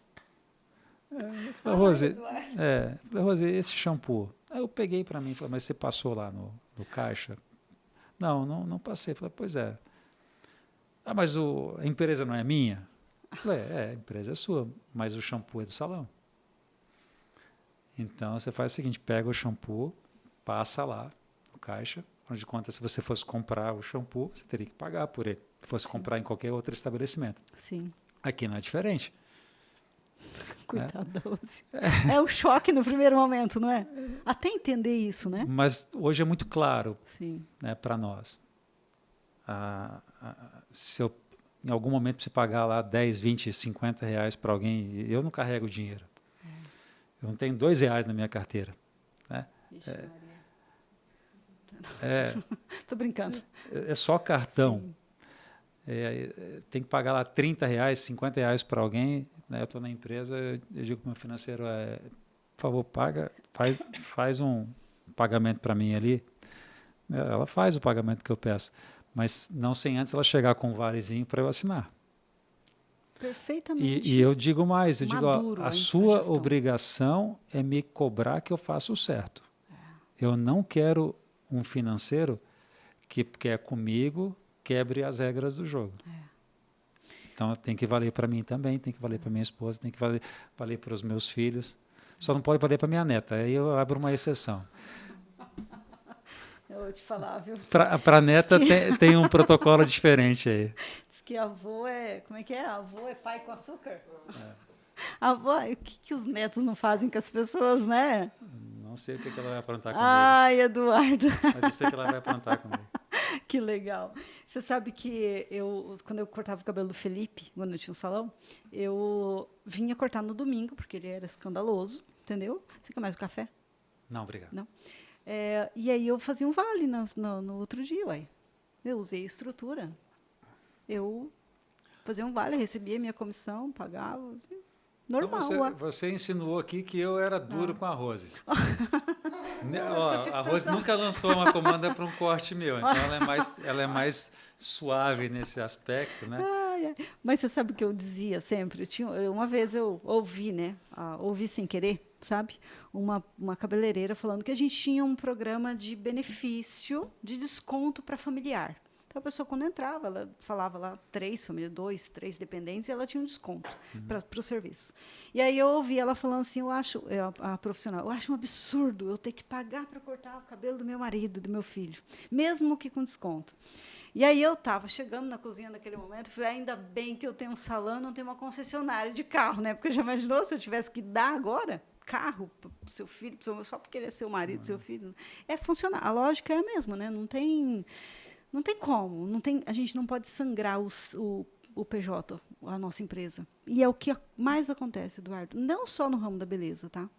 Rose, Rose, esse shampoo. Aí eu peguei para mim e falei, mas você passou lá no caixa? Não passei. Eu falei, pois é. Mas a empresa não é minha? Eu falei, a empresa é sua, mas o shampoo é do salão. Então você faz o seguinte, pega o shampoo, passa lá no caixa Afinal de contas, se você fosse comprar o shampoo, você teria que pagar por ele. Se fosse comprar em qualquer outro estabelecimento. Sim. Aqui não é diferente. Coitada da Rose. É o choque no primeiro momento, não é? Até entender isso, né? Mas hoje é muito claro, né, para nós. Se eu, em algum momento, você pagar lá 10, 20, 50 reais para alguém, eu não carrego dinheiro. Eu não tenho R$2 na minha carteira. Né? Tô brincando. É só cartão. Tem que pagar lá R$30, R$50 para alguém. Né? Eu estou na empresa, eu digo para o meu financeiro, por favor, paga, faz um pagamento para mim ali. Ela faz o pagamento que eu peço, mas não sem antes ela chegar com um valezinho para eu assinar. Perfeitamente. E eu digo mais, eu digo, a sua obrigação é me cobrar que eu faça o certo. Eu não quero um financeiro que quer comigo quebre as regras do jogo. Então tem que valer para mim também, tem que valer para minha esposa, tem que valer para os meus filhos. Só não pode valer para minha neta, aí eu abro uma exceção. Eu vou te falar, viu? Para a neta tem um protocolo diferente aí. Diz que avô é... Como é que é? Avô é pai com açúcar? Avô, o que os netos não fazem com as pessoas, né? Não sei o que ela vai aprontar comigo. Ai, Eduardo. Mas eu sei que ela vai aprontar comigo. Que legal. Você sabe que quando eu cortava o cabelo do Felipe, quando eu tinha um salão, eu vinha cortar no domingo, porque ele era escandaloso, entendeu? Você quer mais um café? Não, obrigado. Não. E aí eu fazia um vale no outro dia, ué. Eu usei estrutura. Eu fazia um vale, recebia minha comissão, pagava. Normal. Então você insinuou aqui que eu era duro com a Rose. A Rose nunca lançou uma comanda para um corte meu, então ela é mais suave nesse aspecto, né? Mas você sabe o que eu dizia sempre? Uma vez eu ouvi, né? Ouvi sem querer, sabe? Uma cabeleireira falando que a gente tinha um programa de benefício, de desconto para familiar. Então, a pessoa, quando entrava, ela falava lá 3 famílias, 2, 3 dependentes, e ela tinha um desconto para o serviço. E aí eu ouvi ela falando assim, a profissional, eu acho um absurdo eu ter que pagar para cortar o cabelo do meu marido, do meu filho, mesmo que com desconto. E aí eu estava chegando na cozinha naquele momento, falei, ainda bem que eu tenho um salão, não tenho uma concessionária de carro, né? Porque já imaginou se eu tivesse que dar agora carro para o seu filho, só porque ele é seu marido, seu filho? É funcionar. A lógica é a mesma, né? Não tem como. A gente não pode sangrar o PJ, a nossa empresa. E é o que mais acontece, Eduardo. Não só no ramo da beleza, tá?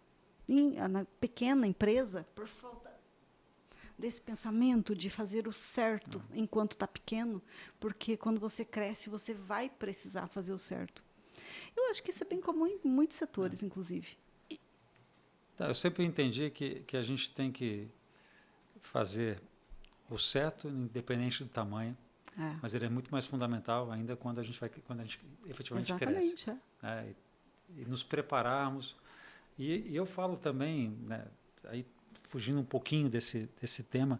Na pequena empresa, por falta desse pensamento de fazer o certo enquanto está pequeno, porque quando você cresce, você vai precisar fazer o certo. Eu acho que isso é bem comum em muitos setores, inclusive. Eu sempre entendi que a gente tem que fazer o certo, independente do tamanho, mas ele é muito mais fundamental ainda quando a gente efetivamente cresce. E nos prepararmos. E eu falo também, né, aí fugindo um pouquinho desse tema,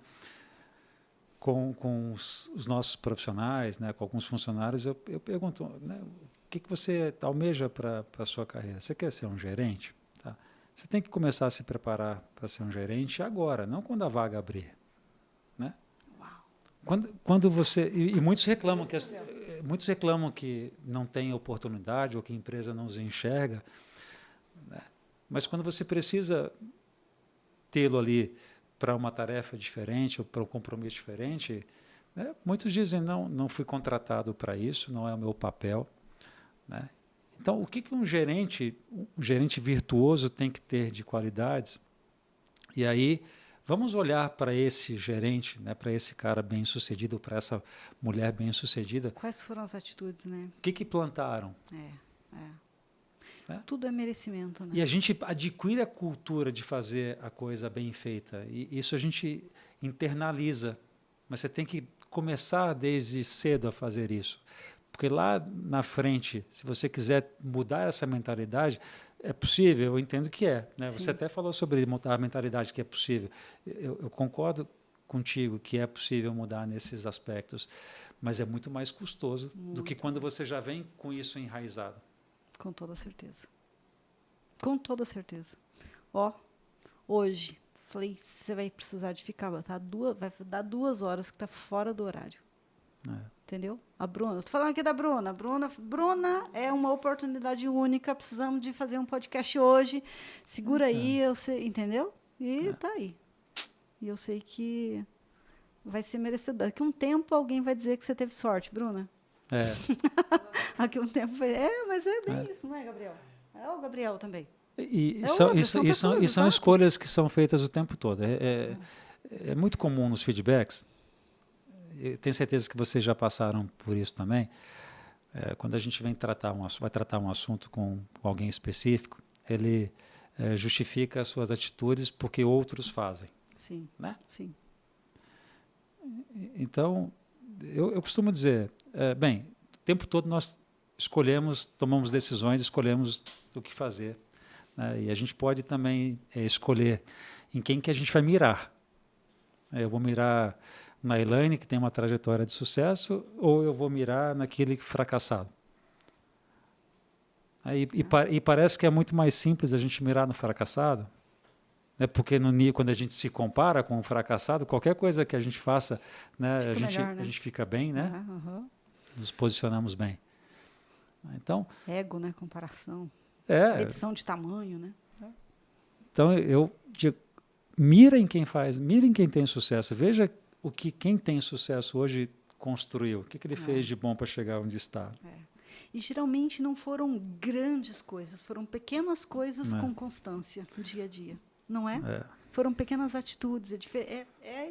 com os nossos profissionais, né, com alguns funcionários, eu pergunto, né, o que você almeja para a sua carreira? Você quer ser um gerente? Tá. Você tem que começar a se preparar para ser um gerente agora, não quando a vaga abrir. Né? Quando você e muitos reclamam que não tem oportunidade ou que a empresa não os enxerga, né? Mas quando você precisa tê-lo ali para uma tarefa diferente ou para um compromisso diferente, né? Muitos dizem não fui contratado para isso, não é o meu papel, né? Então o que um gerente virtuoso tem que ter de qualidades? E aí vamos olhar para esse gerente, né, para esse cara bem-sucedido, para essa mulher bem-sucedida. Quais foram as atitudes, né? O que plantaram? Né? Tudo é merecimento, né? E a gente adquire a cultura de fazer a coisa bem feita. E isso a gente internaliza. Mas você tem que começar desde cedo a fazer isso. Porque lá na frente, se você quiser mudar essa mentalidade, é possível, eu entendo que é. Né? Você até falou sobre mudar a mentalidade, que é possível. Eu concordo contigo que é possível mudar nesses aspectos, mas é muito mais custoso do que quando você já vem com isso enraizado. Com toda certeza. Com toda certeza. Hoje Falei, você vai precisar de ficar, vai dar 2 horas que está fora do horário. Entendeu? A Bruna, estou falando aqui da Bruna. Bruna é uma oportunidade única, precisamos de fazer um podcast hoje. Segura aí, entendeu? E tá aí. E eu sei que vai ser merecedor. Daqui a um tempo alguém vai dizer que você teve sorte, Bruna. Daqui a um tempo mas é bem isso, não é, Gabriel? É o Gabriel também. E são escolhas que são feitas o tempo todo. É muito comum nos feedbacks. Eu tenho certeza que vocês já passaram por isso também. Quando a gente vai tratar um assunto com alguém específico, ele justifica as suas atitudes porque outros fazem. Sim. Né? Sim. Então, eu costumo dizer, o tempo todo nós tomamos decisões, escolhemos o que fazer. Né? E a gente pode também escolher em quem que a gente vai mirar. Eu vou mirar na Elaine, que tem uma trajetória de sucesso, ou eu vou mirar naquele fracassado? E parece que é muito mais simples a gente mirar no fracassado, né? Porque quando a gente se compara com o fracassado, qualquer coisa que a gente faça, né, a gente fica bem, né? Nos posicionamos bem. Então, ego, né? Comparação. Medição de tamanho, né? Então, eu digo, mira em quem tem sucesso. Veja o que quem tem sucesso hoje construiu. O que ele fez de bom para chegar onde está. E geralmente não foram grandes coisas, foram pequenas coisas com constância, dia a dia. Não é? Foram pequenas atitudes.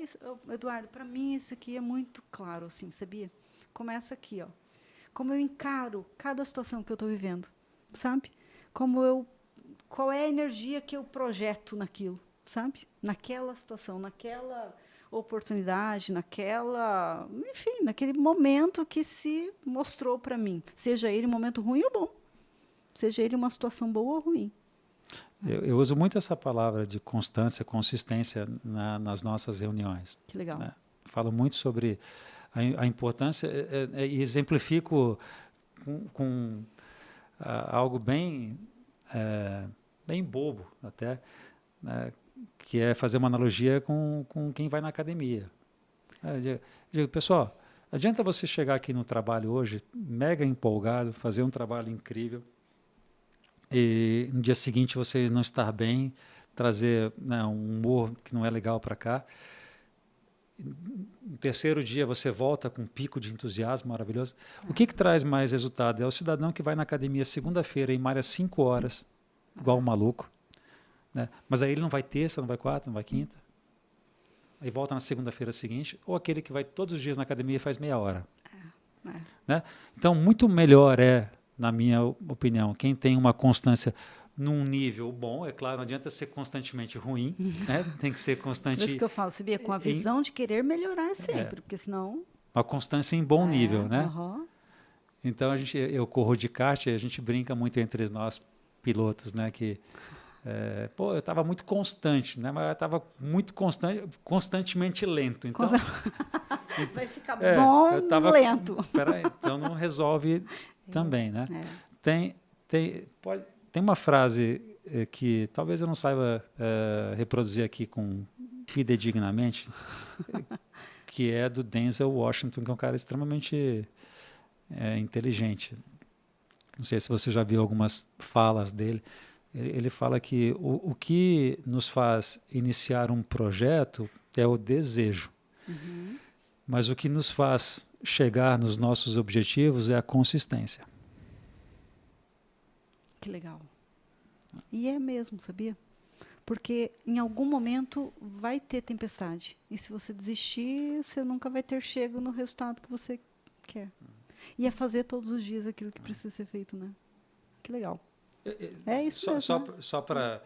Isso, Eduardo, para mim isso aqui é muito claro, assim, sabia? Começa aqui, ó. Como eu encaro cada situação que eu estou vivendo, sabe? Qual é a energia que eu projeto naquilo, sabe? Naquela situação, naquela oportunidade, enfim, naquele momento que se mostrou para mim, seja ele um momento ruim ou bom, seja ele uma situação boa ou ruim. Eu uso muito essa palavra de constância, consistência nas nossas reuniões. Que legal. Né? Falo muito sobre a importância e exemplifico com algo bem bobo até, né? Que é fazer uma analogia com quem vai na academia. Eu digo, pessoal, adianta você chegar aqui no trabalho hoje, mega empolgado, fazer um trabalho incrível, e no dia seguinte você não estar bem, trazer, né, um humor que não é legal para cá. No terceiro dia você volta com um pico de entusiasmo maravilhoso. O que traz mais resultado? É o cidadão que vai na academia segunda-feira e malha 5 horas, igual um maluco. Né? Mas aí ele não vai terça, não vai quarta, não vai quinta. Aí volta na segunda-feira seguinte, ou aquele que vai todos os dias na academia e faz meia hora. Né? Então, muito melhor na minha opinião, quem tem uma constância num nível bom. É claro, não adianta ser constantemente ruim, né? Tem que ser constante. Por isso que eu falo, sabia, com a visão de querer melhorar sempre, porque senão... Uma constância em bom nível, né? Uhum. Então, eu corro de kart e a gente brinca muito entre nós pilotos, né? Que eu estava muito constante, né? Mas eu estava muito constantemente lento. Então, vai ficar bom lento. Então não resolve também, né? Tem uma frase que talvez eu não saiba reproduzir aqui com fidedignamente, que é do Denzel Washington, que é um cara extremamente inteligente. Não sei se você já viu algumas falas dele. Ele fala que o que nos faz iniciar um projeto é o desejo. Uhum. Mas o que nos faz chegar nos nossos objetivos é a consistência. Que legal. E é mesmo, sabia? Porque em algum momento vai ter tempestade. E se você desistir, você nunca vai ter chego no resultado que você quer. E é fazer todos os dias aquilo que precisa ser feito, né? Que legal. É isso mesmo. Só para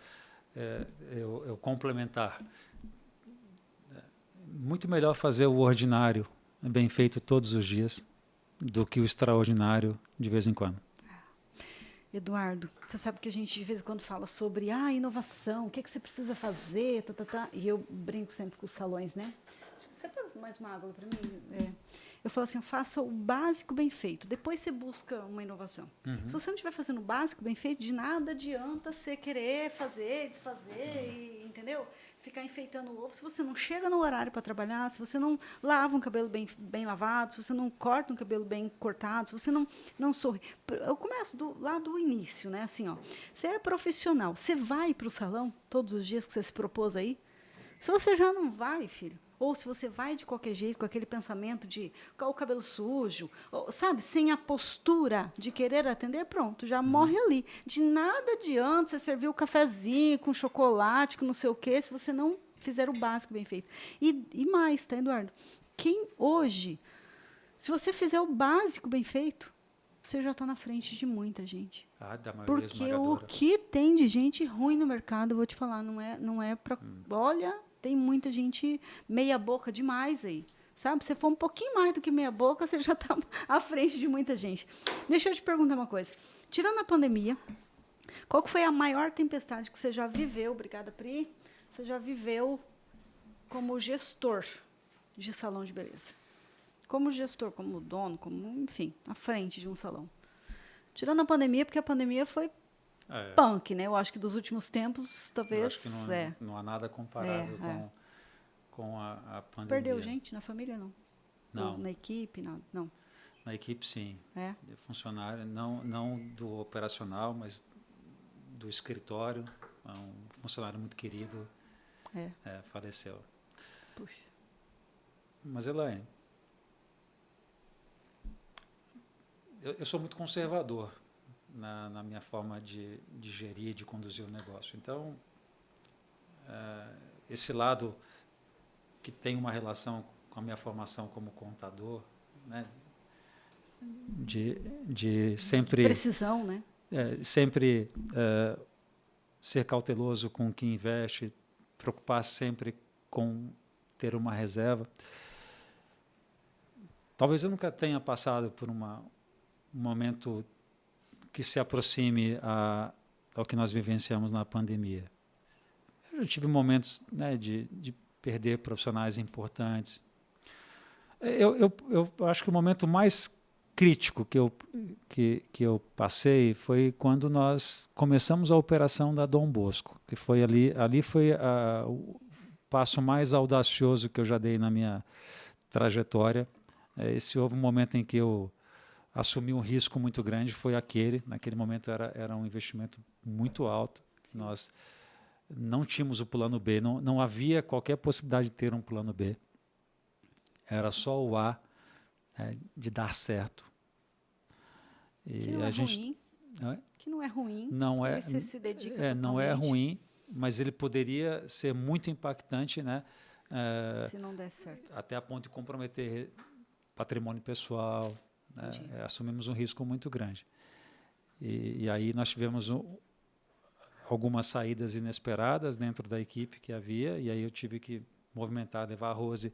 eu complementar. Muito melhor fazer o ordinário bem feito todos os dias do que o extraordinário de vez em quando. Eduardo, você sabe que a gente de vez em quando fala sobre inovação, o que você precisa fazer, e eu brinco sempre com os salões, né? Você pode mais uma água para mim? Eu falo assim, faça o básico bem feito, depois você busca uma inovação. Uhum. Se você não estiver fazendo o básico bem feito, de nada adianta você querer fazer, desfazer, entendeu? ficar enfeitando o ovo, se você não chega no horário para trabalhar, se você não lava um cabelo bem lavado, se você não corta um cabelo bem cortado, se você não sorri. Eu começo lá do início, né? Assim, ó, você é profissional, você vai para o salão todos os dias que você se propôs aí? Se você já não vai, filho, ou se você vai de qualquer jeito, com aquele pensamento de o cabelo sujo, ou, sabe, sem a postura de querer atender, pronto, já morre ali. De nada adianta você servir o cafezinho com chocolate, com não sei o quê, se você não fizer o básico bem feito. E mais, tá, Eduardo? Quem hoje, se você fizer o básico bem feito, você já está na frente de muita gente. Da maioria porque esmagadora. O que tem de gente ruim no mercado, eu vou te falar, não é para... Olha... Tem muita gente meia boca demais aí, sabe? Se for um pouquinho mais do que meia boca, você já está à frente de muita gente. Deixa eu te perguntar uma coisa. Tirando a pandemia, qual que foi a maior tempestade que você já viveu? Obrigada, Pri. Você já viveu como gestor de salão de beleza? Como gestor, como dono, como, enfim, à frente de um salão. Tirando a pandemia, porque a pandemia foi punk, né? Eu acho que dos últimos tempos, talvez... Eu acho que não há nada comparável com a pandemia. Perdeu gente na família, não? Não. Ou na equipe, nada? Não. Na equipe, sim. De funcionário, não do operacional, mas do escritório. Um funcionário muito querido faleceu. Puxa. Mas, Elaine, eu sou muito conservador na minha forma de gerir, de conduzir o negócio. Então, esse lado que tem uma relação com a minha formação como contador, né, de sempre... Precisão, né? Sempre ser cauteloso com o que investe, preocupar sempre com ter uma reserva. Talvez eu nunca tenha passado por um momento que se aproxime ao que nós vivenciamos na pandemia. Eu tive momentos, né, de perder profissionais importantes. Eu acho que o momento mais crítico que eu passei foi quando nós começamos a operação da Dom Bosco, que foi ali foi o passo mais audacioso que eu já dei na minha trajetória. Houve um momento em que eu assumi um risco muito grande, foi naquele momento era um investimento muito alto. Sim. Nós não tínhamos o plano B, não havia qualquer possibilidade de ter um plano B. Era só o A, de dar certo. E que não é ruim. Que não é ruim. Não é. Você se dedica totalmente. Não é ruim, mas ele poderia ser muito impactante, né? Se não der certo. Até a ponto de comprometer patrimônio pessoal. Assumimos um risco muito grande. E aí nós tivemos algumas saídas inesperadas dentro da equipe que havia, e aí eu tive que movimentar, levar a Rose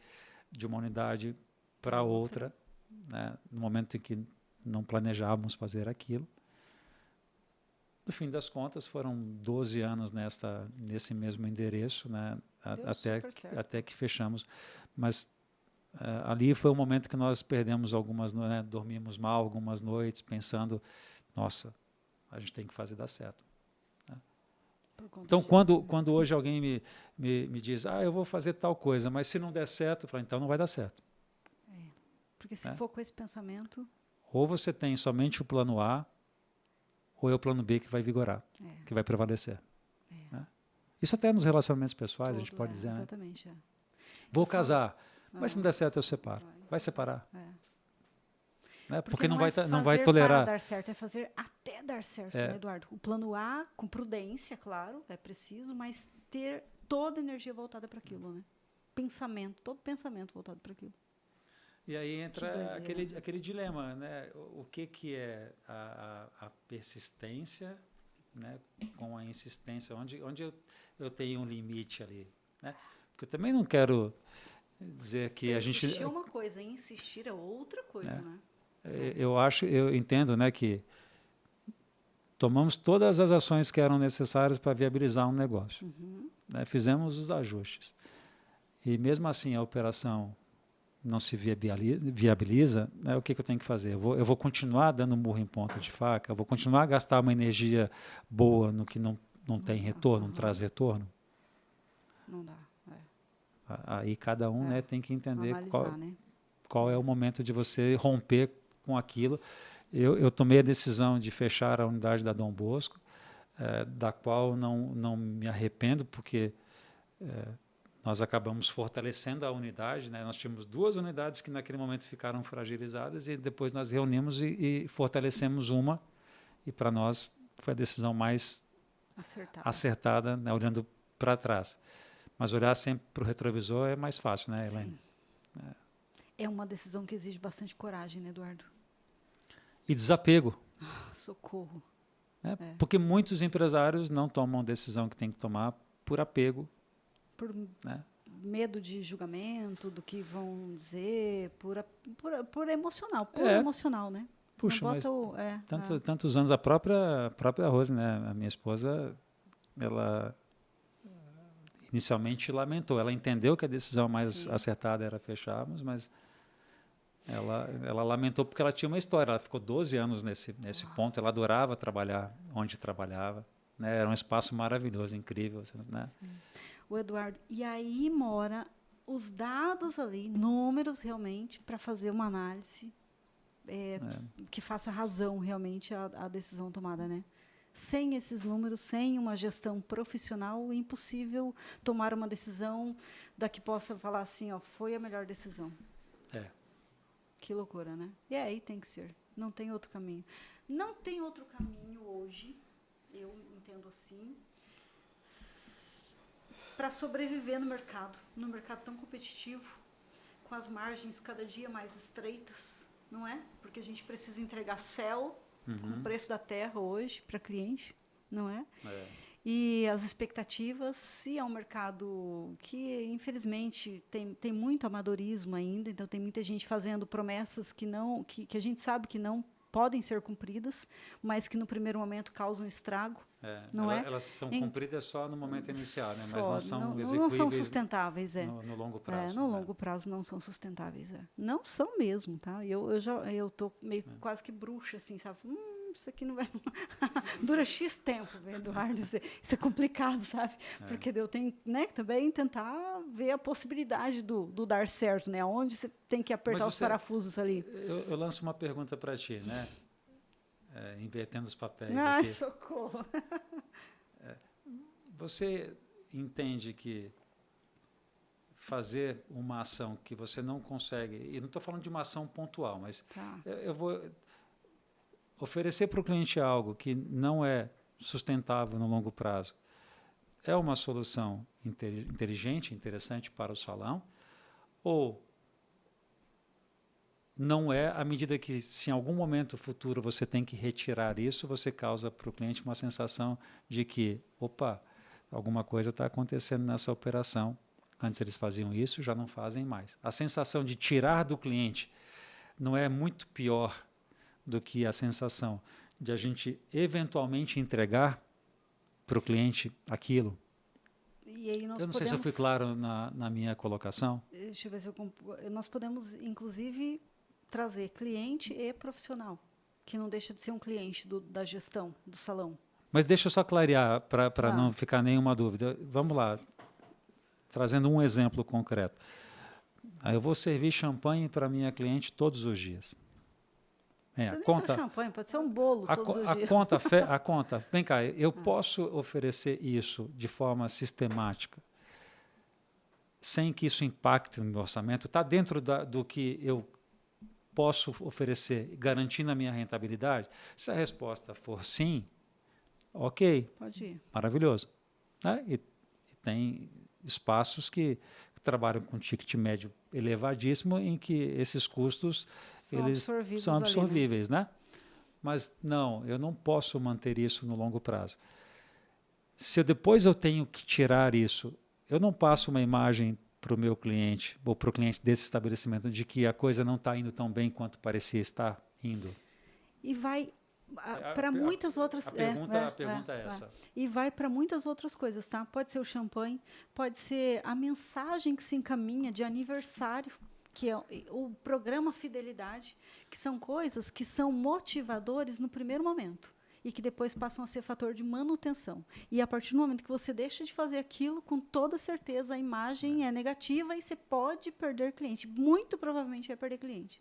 de uma unidade para outra, né, no momento em que não planejávamos fazer aquilo. No fim das contas, foram 12 anos nesse mesmo endereço, né, até que fechamos. Mas ali foi o momento que nós perdemos dormimos mal algumas noites, pensando, nossa, a gente tem que fazer dar certo. Né? Então, quando hoje alguém me diz, eu vou fazer tal coisa, mas se não der certo, eu falo, então não vai dar certo. Porque se for com esse pensamento... Ou você tem somente o plano A, ou é o plano B que vai vigorar, que vai prevalecer. Né? Isso até nos relacionamentos pessoais, a gente pode dizer. Exatamente. Né? Vou casar, mas se não der certo eu separo. Vai separar. Né? Porque não vai tolerar. Para dar certo, é fazer até dar certo, né, Eduardo? O plano A, com prudência, claro, é preciso, mas ter toda a energia voltada para aquilo, né? Todo pensamento voltado para aquilo. E aí entra aquele dilema, né? O que é a persistência, né, com a insistência? Onde eu tenho um limite ali? Né? Porque eu também não quero dizer que a gente... Insistir é uma coisa, insistir é outra coisa, né? Eu entendo, né, que tomamos todas as ações que eram necessárias para viabilizar um negócio. Né? Fizemos os ajustes. E mesmo assim a operação não se viabiliza, né, o que eu tenho que fazer? Eu vou continuar dando murro em ponta de faca? Eu vou continuar a gastar uma energia boa no que não tem retorno, não traz retorno? Não dá. Aí cada um, né, tem que entender analisar, né? qual é o momento de você romper com aquilo. Eu tomei a decisão de fechar a unidade da Dom Bosco, da qual não me arrependo, porque nós acabamos fortalecendo a unidade, né? Nós tínhamos 2 unidades que naquele momento ficaram fragilizadas e depois nós reunimos e fortalecemos uma, e para nós foi a decisão mais acertada, né? Olhando para trás. Mas olhar sempre para o retrovisor é mais fácil, né, Elaine? É uma decisão que exige bastante coragem, né, Eduardo? E desapego. Socorro. Porque muitos empresários não tomam a decisão que tem que tomar por apego. Por medo de julgamento, do que vão dizer, por emocional, emocional, né? Puxa, mas tantos anos, a própria Rose, né, a minha esposa, ela inicialmente lamentou. Ela entendeu que a decisão mais acertada era fecharmos, mas ela lamentou porque ela tinha uma história. Ela ficou 12 anos nesse ponto. Ela adorava trabalhar onde trabalhava, né? Era um espaço maravilhoso, incrível, né? O Eduardo, e aí mora os dados ali, números realmente, para fazer uma análise que faça razão realmente a decisão tomada, né? Sem esses números, sem uma gestão profissional, é impossível tomar uma decisão da que possa falar assim, foi a melhor decisão. Que loucura, né? E aí tem que ser. Não tem outro caminho. Não tem outro caminho hoje, eu entendo assim, para sobreviver no mercado tão competitivo, com as margens cada dia mais estreitas, não é? Porque a gente precisa entregar céu com o preço da terra hoje para cliente, não é? E as expectativas, se é um mercado que, infelizmente, tem muito amadorismo ainda, então tem muita gente fazendo promessas que a gente sabe que não podem ser cumpridas, mas que no primeiro momento causam estrago. Elas são cumpridas só no momento inicial, né? Mas não são execuíveis. Não são sustentáveis, no longo prazo. No longo prazo não são sustentáveis. Não são mesmo, tá? Eu tô meio quase que bruxa, assim, sabe? Isso aqui não vai... Dura X tempo, Eduardo, isso é complicado, sabe? Porque eu tenho, né, também tentar ver a possibilidade do dar certo, né? Onde você tem que apertar os parafusos ali. Eu lanço uma pergunta para ti, né? Invertendo os papéis aqui. Socorro! Você entende que fazer uma ação que você não consegue, e não estou falando de uma ação pontual, mas eu vou oferecer para o cliente algo que não é sustentável no longo prazo, é uma solução inteligente, interessante para o salão, ou não é, à medida que, se em algum momento futuro você tem que retirar isso, você causa para o cliente uma sensação de que, alguma coisa está acontecendo nessa operação. Antes eles faziam isso, já não fazem mais. A sensação de tirar do cliente não é muito pior do que a sensação de a gente eventualmente entregar para o cliente aquilo. E aí eu não sei se eu fui claro na minha colocação. Deixa eu ver se nós podemos, inclusive, trazer cliente e profissional, que não deixa de ser um cliente da gestão do salão. Mas deixa eu só clarear, para não ficar nenhuma dúvida. Vamos lá, trazendo um exemplo concreto. Eu vou servir champanhe para minha cliente todos os dias. A conta, champanhe, pode ser um bolo todos os dias. A conta, vem cá, eu posso oferecer isso de forma sistemática, sem que isso impacte no meu orçamento? Está dentro do que eu posso oferecer, garantindo a minha rentabilidade? Se a resposta for sim, ok, pode ir. Maravilhoso. E tem espaços que trabalham com ticket médio elevadíssimo, em que esses custos são absorvíveis, né? Mas não, eu não posso manter isso no longo prazo. Se depois eu tenho que tirar isso, eu não passo uma imagem para o meu cliente ou para o cliente desse estabelecimento de que a coisa não está indo tão bem quanto parecia estar indo. E vai para muitas outras... A pergunta é essa. E vai para muitas outras coisas, tá? Pode ser o champanhe, pode ser a mensagem que se encaminha de aniversário, que é o programa Fidelidade, que são coisas que são motivadores no primeiro momento e que depois passam a ser fator de manutenção. E a partir do momento que você deixa de fazer aquilo, com toda certeza a imagem é negativa e você pode perder cliente. Muito provavelmente vai perder cliente.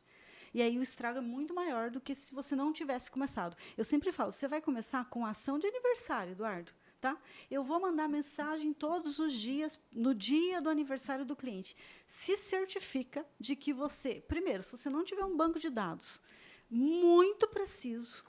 E aí o estrago é muito maior do que se você não tivesse começado. Eu sempre falo, você vai começar com a ação de aniversário, Eduardo. Tá? Eu vou mandar mensagem todos os dias, no dia do aniversário do cliente. Se certifica de que você... Primeiro, se você não tiver um banco de dados muito preciso,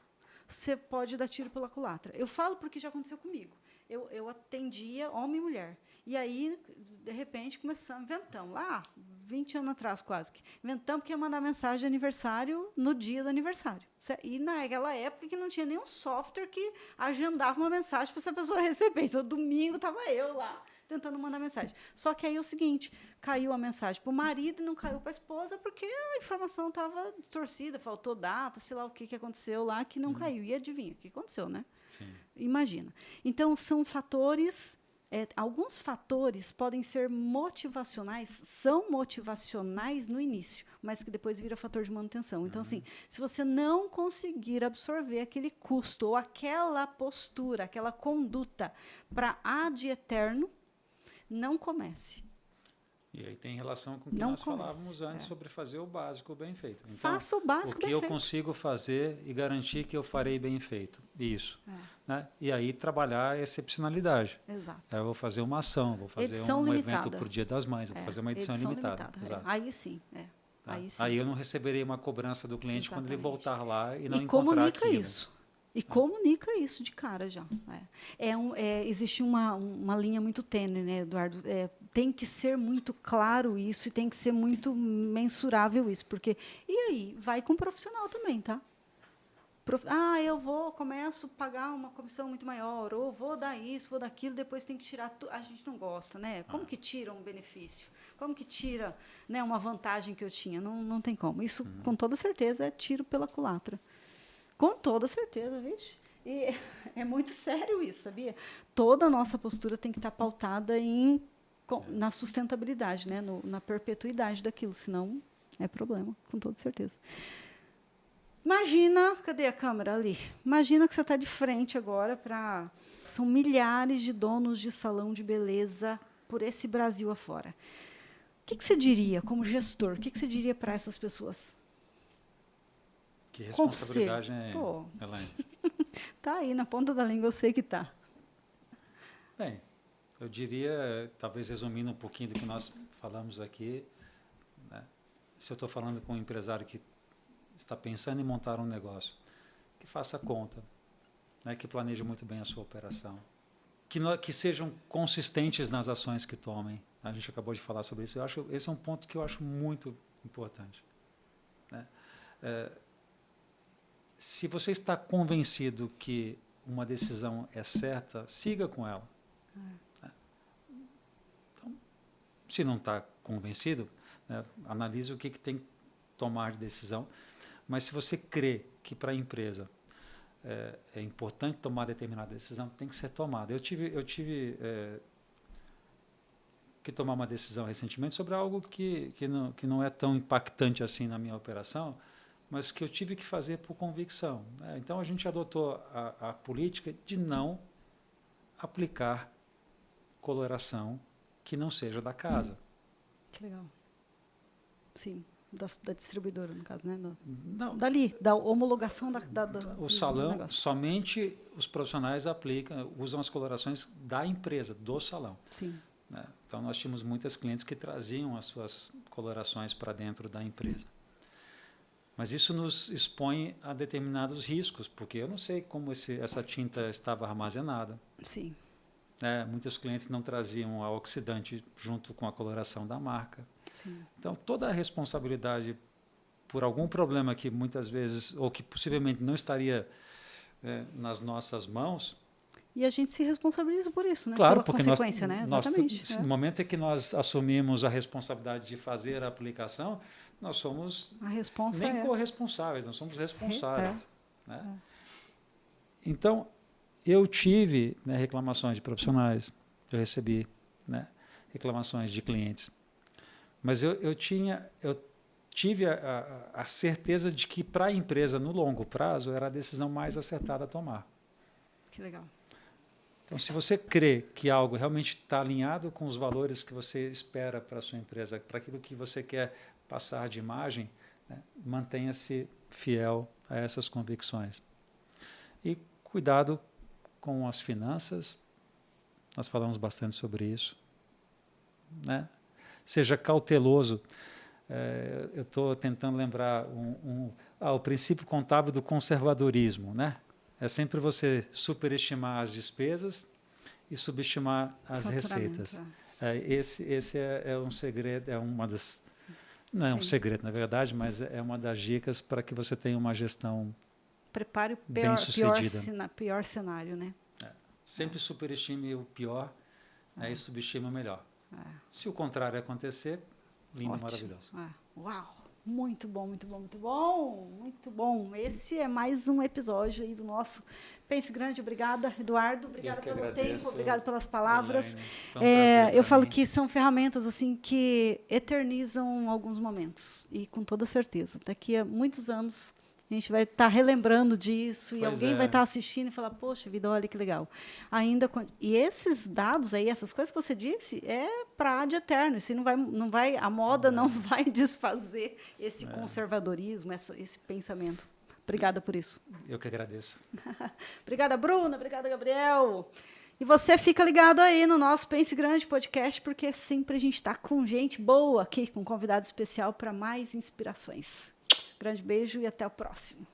você pode dar tiro pela culatra. Eu falo porque já aconteceu comigo. Eu atendia homem e mulher. E aí, de repente, inventamos, lá, 20 anos atrás quase, inventamos que ia mandar mensagem de aniversário no dia do aniversário. E naquela época que não tinha nenhum software que agendava uma mensagem para essa pessoa receber. Então, domingo estava eu lá, tentando mandar mensagem. Só que aí é o seguinte, caiu a mensagem para o marido e não caiu para a esposa porque a informação estava distorcida, faltou data, sei lá o que aconteceu lá, que não caiu. E adivinha o que aconteceu, né? Sim. Imagina. Então, são fatores... alguns fatores podem ser motivacionais, são motivacionais no início, mas que depois vira fator de manutenção. Então, assim, se você não conseguir absorver aquele custo ou aquela postura, aquela conduta para ad eterno, não comece. E aí tem relação com o que nós falávamos antes sobre fazer o básico bem feito. Então, faça o básico bem feito. O que eu consigo fazer e garantir que eu farei bem feito. Isso. Né? E aí trabalhar a excepcionalidade. Exato. Eu vou fazer uma ação, vou fazer um evento por Dia das Mães, vou fazer uma edição limitada. Aí sim, Tá? Aí sim. Aí eu não receberei uma cobrança do cliente quando ele voltar lá e não encontrar aquilo. Comunica isso. E comunica isso de cara já. Existe uma linha muito tênue, né, Eduardo? Tem que ser muito claro isso e tem que ser muito mensurável isso. Porque, e aí? Vai com o profissional também, tá? Começo a pagar uma comissão muito maior, ou vou dar isso, vou dar aquilo, depois tem que tirar tudo. A gente não gosta, né? Como que tira um benefício? Como que tira, né, uma vantagem que eu tinha? Não tem como. Isso, com toda certeza, é tiro pela culatra. Com toda certeza, vixe. E é muito sério isso, sabia? Toda a nossa postura tem que estar pautada na sustentabilidade, né? Na perpetuidade daquilo, senão é problema, com toda certeza. Imagina, cadê a câmera ali? Imagina que você está de frente agora para... São milhares de donos de salão de beleza por esse Brasil afora. O que você diria, como gestor, o que você diria para essas pessoas? Que responsabilidade, né, Elaine? Tá aí, na ponta da língua, eu sei que tá. Bem, eu diria, talvez resumindo um pouquinho do que nós falamos aqui, né, se eu estou falando com um empresário que está pensando em montar um negócio, que faça conta, né, que planeje muito bem a sua operação, que sejam consistentes nas ações que tomem. A gente acabou de falar sobre isso. Esse é um ponto que eu acho muito importante. Né? Se você está convencido que uma decisão é certa, siga com ela. Então, se não está convencido, né, analise o que tem que tomar de decisão. Mas se você crê que para a empresa é importante tomar determinada decisão, tem que ser tomada. Eu tive que tomar uma decisão recentemente sobre algo que não é tão impactante assim na minha operação, mas que eu tive que fazer por convicção. Né? Então, a gente adotou a política de não aplicar coloração que não seja da casa. Que legal. Sim, da distribuidora, no caso, né? Não. Dali, da homologação o salão, somente os profissionais usam as colorações da empresa, do salão. Sim. Né? Então, nós tínhamos muitas clientes que traziam as suas colorações para dentro da empresa. Mas isso nos expõe a determinados riscos, porque eu não sei como essa tinta estava armazenada. Sim. Muitos clientes não traziam a oxidante junto com a coloração da marca. Sim. Então, toda a responsabilidade por algum problema que muitas vezes, ou que possivelmente não estaria nas nossas mãos... E a gente se responsabiliza por isso, né? Claro, pela consequência, né? Exatamente. No momento em que nós assumimos a responsabilidade de fazer a aplicação, nós somos nem corresponsáveis, nós somos responsáveis. Né? Então, eu tive reclamações de profissionais, eu recebi reclamações de clientes, mas eu tive a certeza de que para a empresa, no longo prazo, era a decisão mais acertada a tomar. Que legal. Então, se você crê que algo realmente está alinhado com os valores que você espera para a sua empresa, para aquilo que você quer passar de imagem, né, mantenha-se fiel a essas convicções. E cuidado com as finanças, nós falamos bastante sobre isso. Né? Seja cauteloso. Eu estou tentando lembrar o princípio contábil do conservadorismo, né? É sempre você superestimar as despesas e subestimar as receitas. Esse é um segredo, é uma das... Não é um segredo, na verdade, mas é uma das dicas para que você tenha uma gestão bem sucedida. Pior cenário, né? Sempre superestime o pior, né, e subestime o melhor. Se o contrário acontecer, lindo, ótimo. Maravilhoso. Uau! Muito bom, muito bom, muito bom, muito bom. Esse é mais um episódio aí do nosso Pense Grande. Obrigada, Eduardo. Obrigada pelo tempo, obrigada pelas palavras. Eu falo que são ferramentas assim que eternizam alguns momentos e com toda certeza. Daqui a muitos anos a gente vai estar relembrando disso e alguém vai estar assistindo e falar, poxa vida, olha que legal. E esses dados aí, essas coisas que você disse, é para ad eterno. Isso não vai, a moda não vai desfazer esse conservadorismo, esse pensamento. Obrigada por isso. Eu que agradeço. Obrigada, Bruna. Obrigada, Gabriel. E você fica ligado aí no nosso Pense Grande podcast, porque sempre a gente está com gente boa aqui, com um convidado especial para mais inspirações. Grande beijo e até o próximo.